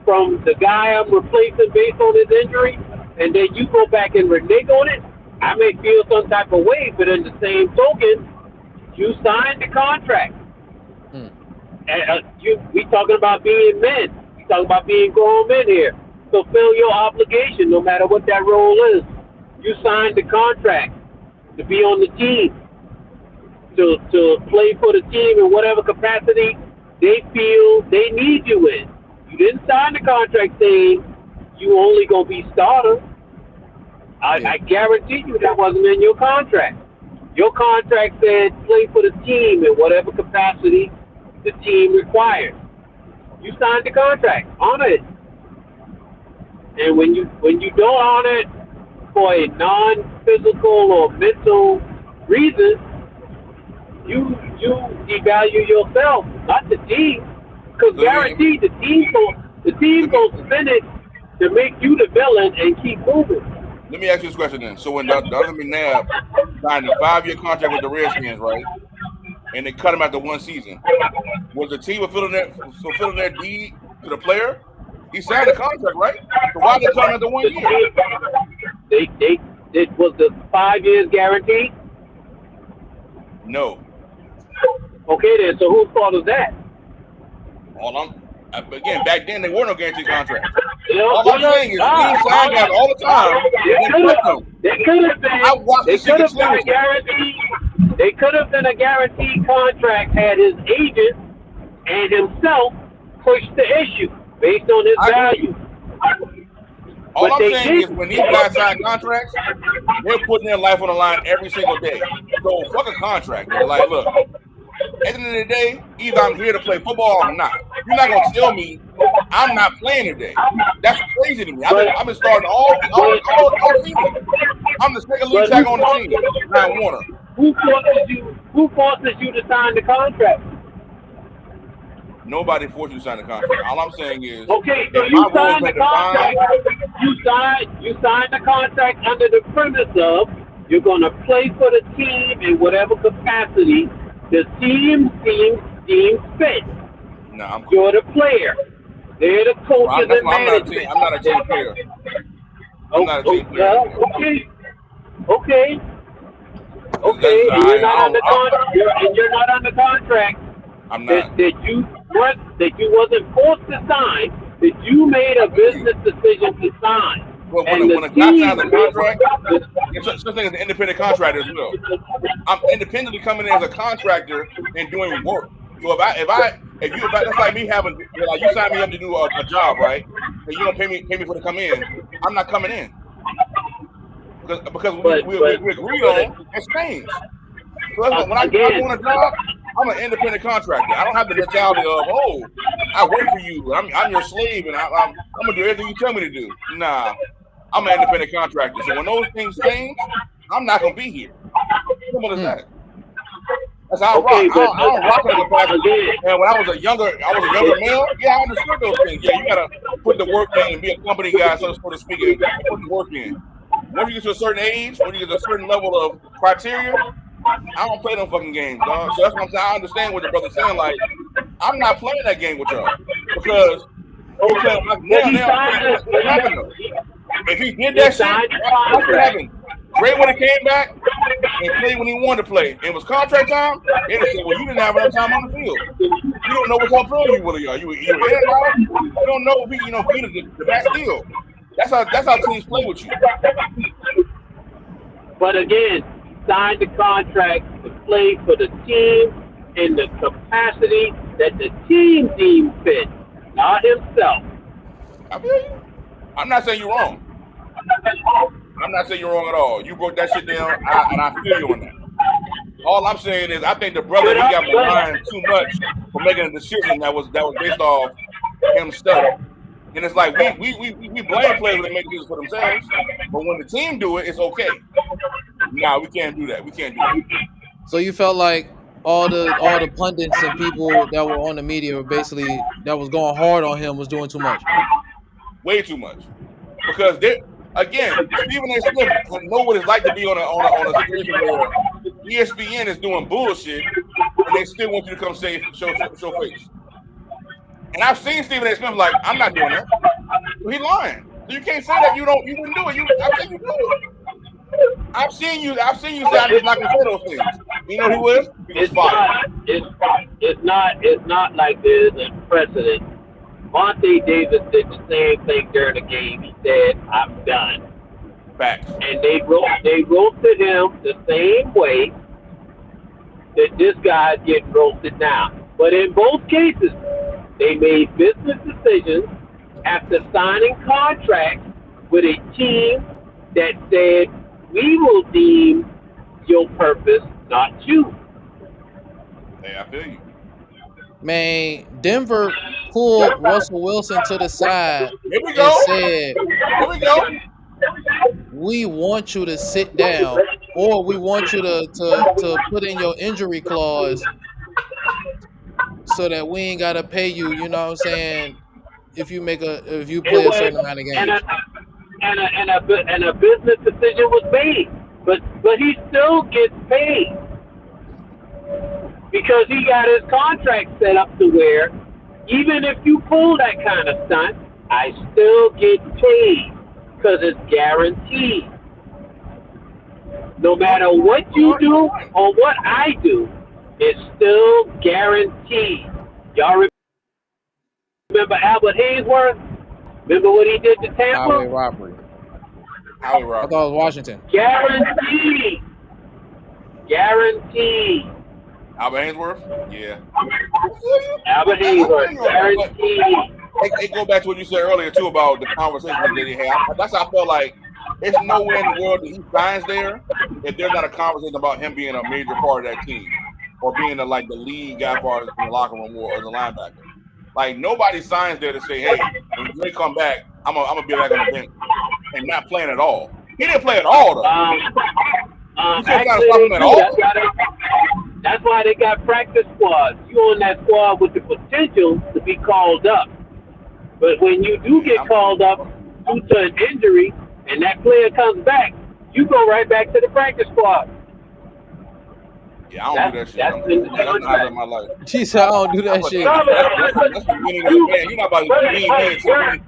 from the guy I'm replacing based on his injury, and then you go back and renege on it, I may feel some type of way, but in the same token, you signed the contract. And we talking about being men. We talking about being grown men here. Fulfill your obligation, no matter what that role is. You signed the contract to be on the team, to play for the team in whatever capacity they feel they need you in. You didn't sign the contract saying you only gonna be starter. I guarantee you that wasn't in your contract. Your contract said play for the team in whatever capacity the team required. You signed the contract, honor it. And when you don't honor it for a non-physical or mental reason, you devalue yourself, not the team. Because guaranteed the team gonna spin it to make you the villain and keep moving. Let me ask you this question then. So when Donovan McNabb signed a 5-year contract with the Redskins, right? And they cut him after one season, was the team fulfilling their deed to the player? He signed a contract, right? So why did they cut him after 1 year? It was the 5 years guaranteed? No. Okay then, so whose fault is that? Again, back then, there were no guaranteed contracts. All I'm saying is, teams signed out all the time. They could have been guaranteed They could have been a guaranteed contract had his agent and himself pushed the issue based on his I value. All But I'm they saying is didn't. when these guys sign contracts, they're putting their life on the line every single day. So fuck a contract. Nigga. Like, look, at the end of the day, either I'm here to play football or I'm not. You're not gonna tell me I'm not playing today. That's crazy to me. I've been starting all season. I'm the second lead tackle on the team. Ryan Warner. Who forces you to sign the contract? Nobody forced you to sign the contract. All I'm saying is, Okay, so if you my role's signed the been defined, contract. You signed the contract under the premise of you're going to play for the team in whatever capacity the team deems fit. no, I'm cool. You're the player. They're the coaches That's and why management. I'm not a team player. I'm not a team player. Okay. And you're not under contract. You're not under contract. I'm not. That you wasn't forced to sign. That you made a business decision to sign. Well, And when a guy signs a contract, there's such thing as an independent contractor as well. I'm independently coming in as a contractor and doing work. So if that's like me having, like you signed me up to do a job, right? And you don't pay me for to come in, I'm not coming in because we agreed on exchange. So that's when I'm doing a job, I'm an independent contractor. I don't have the mentality of I work for you, I'm your slave, and I'm gonna do everything you tell me to do. Nah, I'm an independent contractor. So when those things change, I'm not gonna be here. Simple as that. That's how I rock. I don't rock as a pastor. And when I was a younger male, yeah, I understood those things. Yeah, you gotta put the work in and be a company guy, so to speak, and put the work in. Once you get to a certain age, when you get to a certain level of criteria, I don't play them fucking games, dog. So that's what I'm saying. I understand what the brother's saying. Like, I'm not playing that game with y'all because you're playing now. If he did that shit, what would happen? Dre would have came back and played when he wanted to play. It was contract time. They'd have said, "Well, you didn't have enough time on the field. You don't know what type of player you really are. You were in and out. You don't know if he the back deal. That's how teams play with you." But again, signed the contract to play for the team in the capacity that the team deems fit, not himself. I feel you. I'm not saying you're wrong. I'm not saying you're wrong at all. You broke that shit down, and I feel you on that. All I'm saying is, I think the brother he got behind too much for making a decision that was based off himself. And it's like we blame players when they make decisions for themselves, but when the team do it, it's okay. Nah, we can't do that. We can't do that. So you felt like all the pundits and people that were on the media were basically that was going hard on him was doing too much. Way too much. Because Stephen A. Smith know what it's like to be on a situation where ESPN is doing bullshit and they still want you to come show face. And I've seen Stephen A. Smith like, I'm not doing that. He's lying. So you can't say that you wouldn't do it. I've seen you do it. I've seen you say I'm just not gonna say those things. You know who was? He was fired. It's not like there's a precedent. Vontae Davis did the same thing during the game. He said, "I'm done." Facts. And they roasted him the same way that this guy's getting roasted now. But in both cases, they made business decisions after signing contracts with a team that said, "We will deem your purpose, not you." Hey, I feel you. Man, Denver pulled Russell Wilson to the side and said, "Here we go. We want you to sit down, or we want you to put in your injury clause so that we ain't gotta pay you." You know what I'm saying? If you play a certain amount of games. And a business decision was made, but he still gets paid because he got his contract set up to where even if you pull that kind of stunt, I still get paid because it's guaranteed. No matter what you do or what I do, it's still guaranteed. Y'all remember Albert Hayesworth? Remember what he did to Tampa? Highway robbery. I thought it was Washington. Guaranteed. Guaranteed. Albert Ainsworth? Yeah. Albert Ainsworth, guaranteed. It go back to what you said earlier too about the conversation that they had. That's how I felt like it's nowhere in the world that he signs there if there's not a conversation about him being a major part of that team or being the lead guy for in the locker room or the linebacker. Like nobody signs there to say, "Hey, when Dre come back, I'm gonna be back on the bench and not playing at all." He didn't play at all though. Actually, that's why they got practice squads. You on that squad with the potential to be called up. But when you do get called up due to an injury and that player comes back, you go right back to the practice squad. Yeah, I don't do that shit. That's not in my life. She said, I don't do that shit. That's the beginning of the man. You're not about to leave me and tell me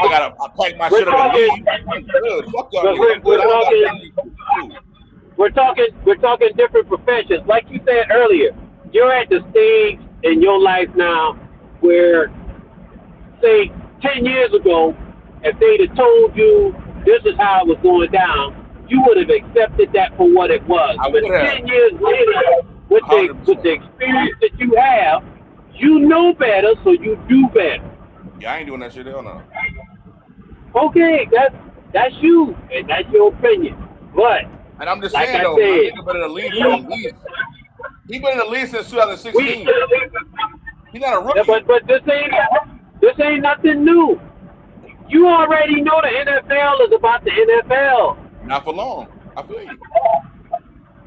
I gotta pack my shit up and leave. Good. Fuck y'all. We're talking different professions. Like you said earlier, you're at the stage in your life now where, say, 10 years ago, if they'd have told you this is how it was going down, you would have accepted that for what it was. But 10 years later, with the experience that you have, you know better, so you do better. Yeah, I ain't doing that shit. Hell no. Okay, that's you, and that's your opinion. But and I'm just like saying, though, he's been in the league for at least. He's been in the league since 2016. He's not a rookie. Yeah, but this ain't nothing new. You already know the NFL is about the NFL. Not for long. I feel you.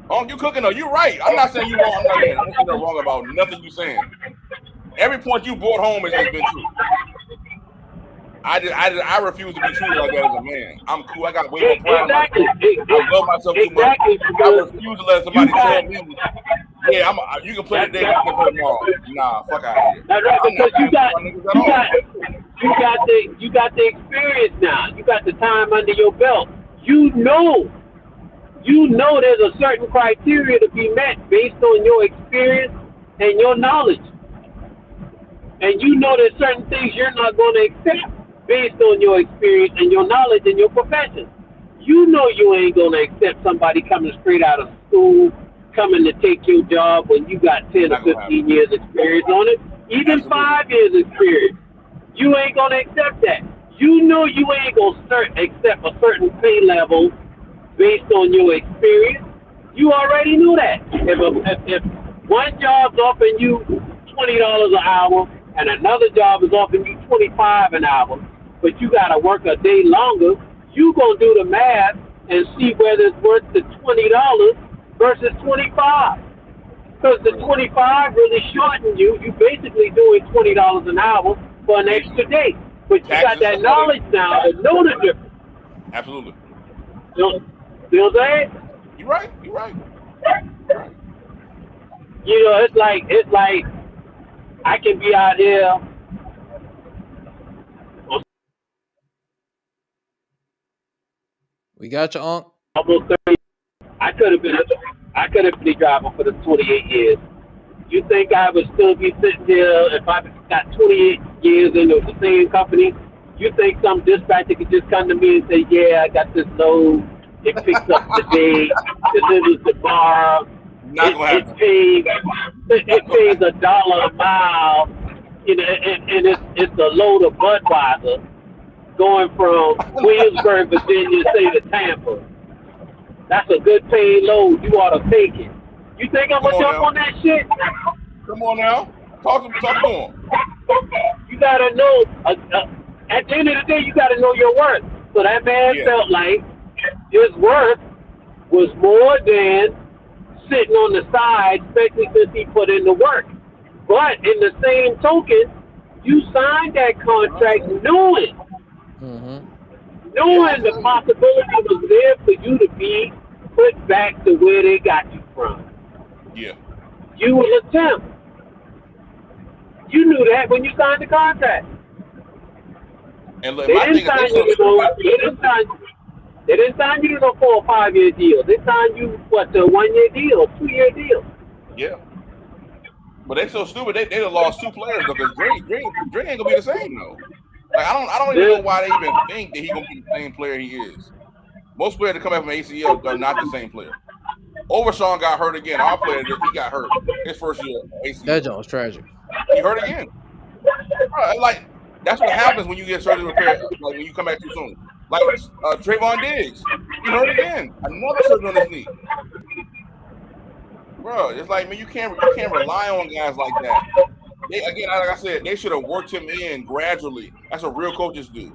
Oh, you cooking though. You're right. I'm not saying you're wrong. I'm not saying you're wrong about nothing you're saying. Every point you brought home has been true. I refuse to be treated like that as a man. I'm cool. I got way more pride. Exactly. I love myself too much. I refuse to let somebody tell me, yeah, you can play today, you can play tomorrow. Nah, fuck out of here. That's right, because you got the experience now. You got the time under your belt. You know there's a certain criteria to be met based on your experience and your knowledge. And you know there's certain things you're not going to accept based on your experience and your knowledge and your profession. You know you ain't going to accept somebody coming straight out of school, coming to take your job when you got 10 or 15 years experience on it, even 5 years experience. You ain't going to accept that. You know you ain't going to accept a certain pay level based on your experience. You already knew that. If one job's offering you $20 an hour and another job is offering you $25 an hour, but you got to work a day longer, you going to do the math and see whether it's worth the $20 versus $25. Because the $25 really shorten you. You basically doing $20 an hour for an extra day. But you got that knowledge now to know the difference. Absolutely. You know what I'm saying? You're right. You know, it's like I can be out here. We got you, Unc. Almost 30. I could have been a driver for the 28 years. You think I would still be sitting here if I got 28 years in the same company? You think some dispatcher could just come to me and say, "Yeah, I got this load. It picks up today, delivers tomorrow. It pays $1 a mile, you know, and it's a load of Budweiser going from Williamsburg, Virginia, say to Tampa. That's a good paid load. You ought to take it. You think I'm gonna jump on that shit? Come on now, talk to him. You gotta know. At the end of the day, you gotta know your worth. So that man felt like his worth was more than sitting on the side, especially since he put in the work. But in the same token, you signed that contract knowing the possibility was there for you to be put back to where they got you from. Yeah. You was a temp. You knew that when you signed the contract. And look, They didn't sign you to no 4 or 5 year deal. They signed you to a 1 year deal, 2 year deal. Yeah. But they so stupid. They done lost 2 players because Dre ain't gonna be the same though. Like I don't even know why they even think that he gonna be the same player he is. Most players that come out from ACL are not the same player. Overshawn got hurt again. Our player, he got hurt his first year. That joint was tragic. He hurt again. Like that's what happens when you get surgery repair. Like when you come back too soon. Like Trayvon Diggs, he hurt again. Another surgery on his knee. Bro, it's like, man, you can't rely on guys like that. Again, like I said, they should have worked him in gradually. That's what real coaches do.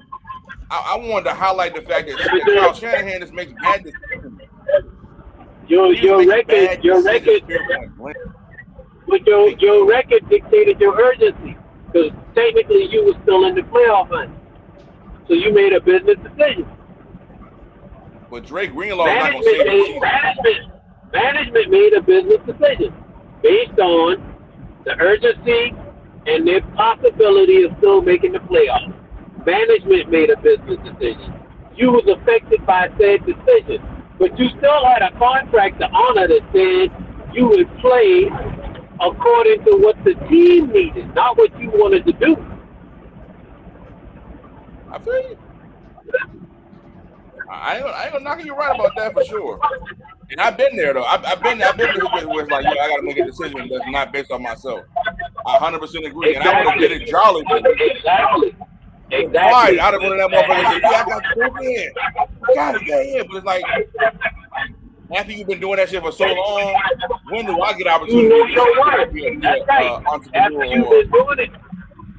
I wanted to highlight the fact that Kyle Shanahan just makes bad decisions. Your record dictated your urgency, because technically you were still in the playoff hunt. So you made a business decision. But Drake Greenlaw is not going to save the season. Management made a business decision based on the urgency and the possibility of still making the playoffs. Management made a business decision. You was affected by said decision, but you still had a contract to honor that said you would play according to what the team needed, not what you wanted to do. I feel you. I ain't gonna knock you right about that for sure. And I've been there though. I've been there where it's like, I gotta make a decision that's not based on myself. I 100% agree. And I would have did it jolly. Exactly. Right, I'd have run that motherfucker and said, yeah, I got to go in. I gotta get in. But it's like, after you've been doing that shit for so long, when do I get opportunity? You know your worth. That's right. After you've been doing it.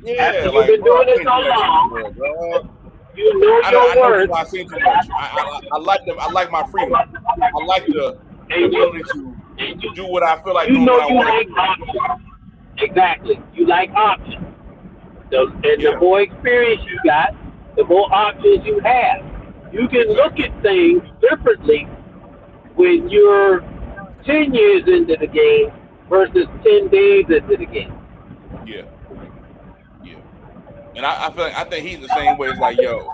Yeah, after you've been doing it so long, you know your worth. I seen too much. I like my freedom. I like the ability to do what I feel like you doing. know what you I like want. options. Exactly. You like options. The more experience you got, the more options you have. You can look at things differently when you're 10 years into the game versus 10 days into the game. Yeah. And I think he's the same way. It's like, yo,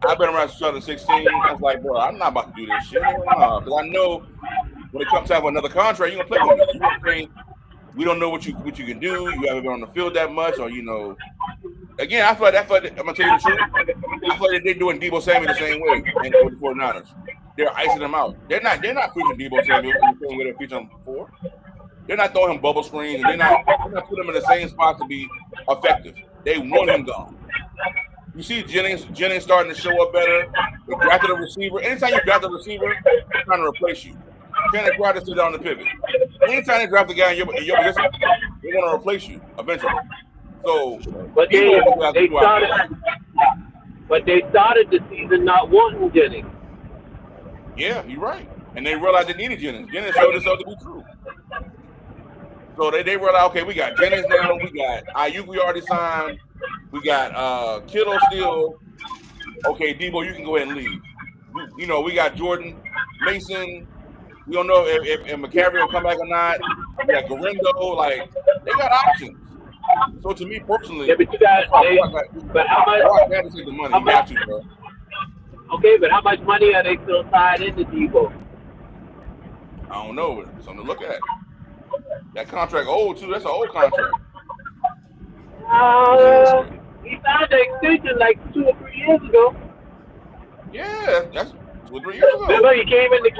I've been around 2016. I was like, bro, I'm not about to do this shit. Because I know when it comes time for another contract, you're gonna play with me. You know what I'm saying? We don't know what you can do. You haven't been on the field that much, or Again, I feel like I'm gonna tell you the truth. I feel like they're doing Deebo Samuel the same way in the 49ers. They're icing him out. They're not featuring Deebo Samuel the same way they featured him before. They're not throwing him bubble screens, and they're not putting him in the same spot to be effective. They want him gone. You see Jennings starting to show up better. They drafted a receiver. Anytime you draft a receiver, they're trying to replace you. Can't try to sit down the pivot. Anytime they draft a guy in your position, they're going to replace you eventually. So, but they started the season not wanting Jennings. Yeah, you're right. And they realized they needed Jennings. Jennings showed itself to be true. So they realized, okay, we got Jennings now. We got Ayuk, we already signed. We got Kittle still. Okay, Deebo, you can go ahead and leave. We got Jordan, Mason. We don't know if McCaffrey will come back or not. We got Garindo. Like, they got options. So to me personally, yeah, but you got. But how much? I got to take the money. You got to, bro. Okay, but how much money are they still tied into Deebo? I don't know. But something to look at. That contract old too. That's an old contract. He signed an extension like 2 or 3 years ago. Yeah, that's 2 or 3 years ago. Remember, he came into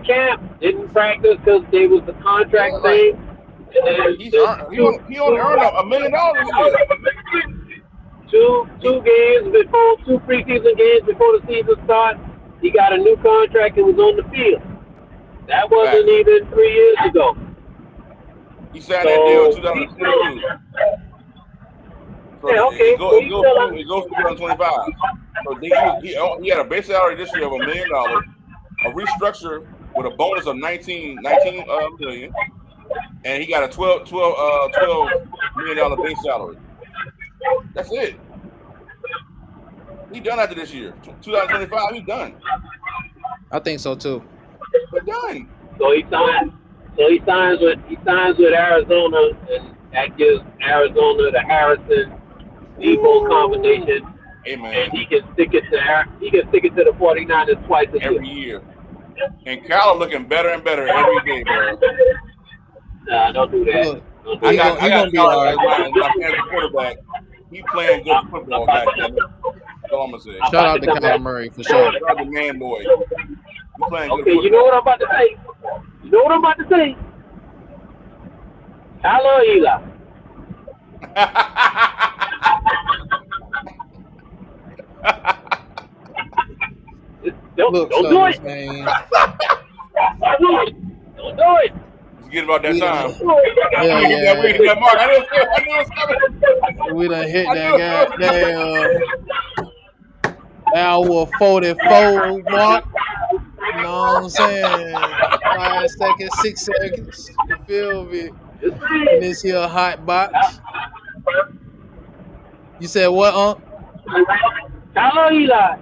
camp. Didn't practice because there was the contract thing. He only earned $1 million this year. Two preseason games before the season starts, he got a new contract and was on the field. That wasn't even 3 years ago. He signed that deal in 2022. So yeah, okay. It goes to 2025. So he had a base salary this year of $1 million, a restructure with a bonus of $19 million, and he got a $12 million base salary. That's it. He done after this year. 2025, he's done. I think so too. He's done. So he signs with Arizona, and that gives Arizona the Harrison Deebo combination. Amen. And he can stick it to the 49ers twice a every year. And Cal looking better and better every day, bro. Nah, don't do that. I got Cal as my fantasy quarterback. He playing good football, goddamn it. That's all I'm gonna say. Shout out to Kyler Murray for sure. Shout out to man boy. He playing good okay, football. you know what I'm about to say? know what I'm about to say? I love Eli. Don't Look, do fellas, it. man. Don't do it. Don't do it. Forget about that We time. done, hell We hit yeah. that mark. I knew it was coming. We done hit I knew that it was goddamn hour 44 mark. You know what I'm saying? 5 seconds, 6 seconds. You feel me? In this here hot box. You said what, I love Eli.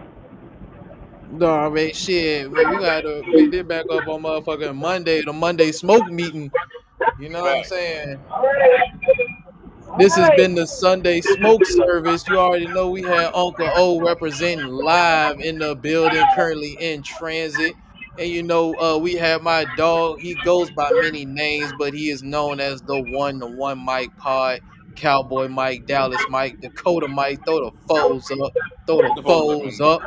No, man, shit, man. We gotta pick this back up on motherfucking Monday, the Monday smoke meeting. You know what I'm saying? This has been the Sunday smoke service. You already know we had Uncle O representing live in the building, currently in transit. And you know, we had my dog. He goes by many names, but he is known as the one Mike Pod, Cowboy Mike, Dallas Mike, Dakota Mike. Throw the foes up. Throw the foes up.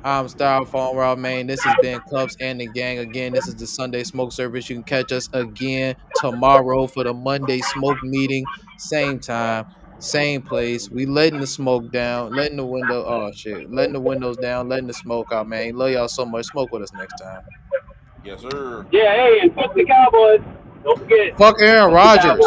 I'm Styrofoam Raw, man. This has been Cups and the Gang. Again, this is the Sunday Smoke Service. You can catch us again tomorrow for the Monday Smoke meeting. Same time, same place. We letting the smoke down, letting the window. Oh shit, letting the windows down, letting the smoke out, man. Love y'all so much. Smoke with us next time. Yes, sir. Yeah, hey, and fuck the Cowboys. Don't forget. Fuck Aaron Rodgers.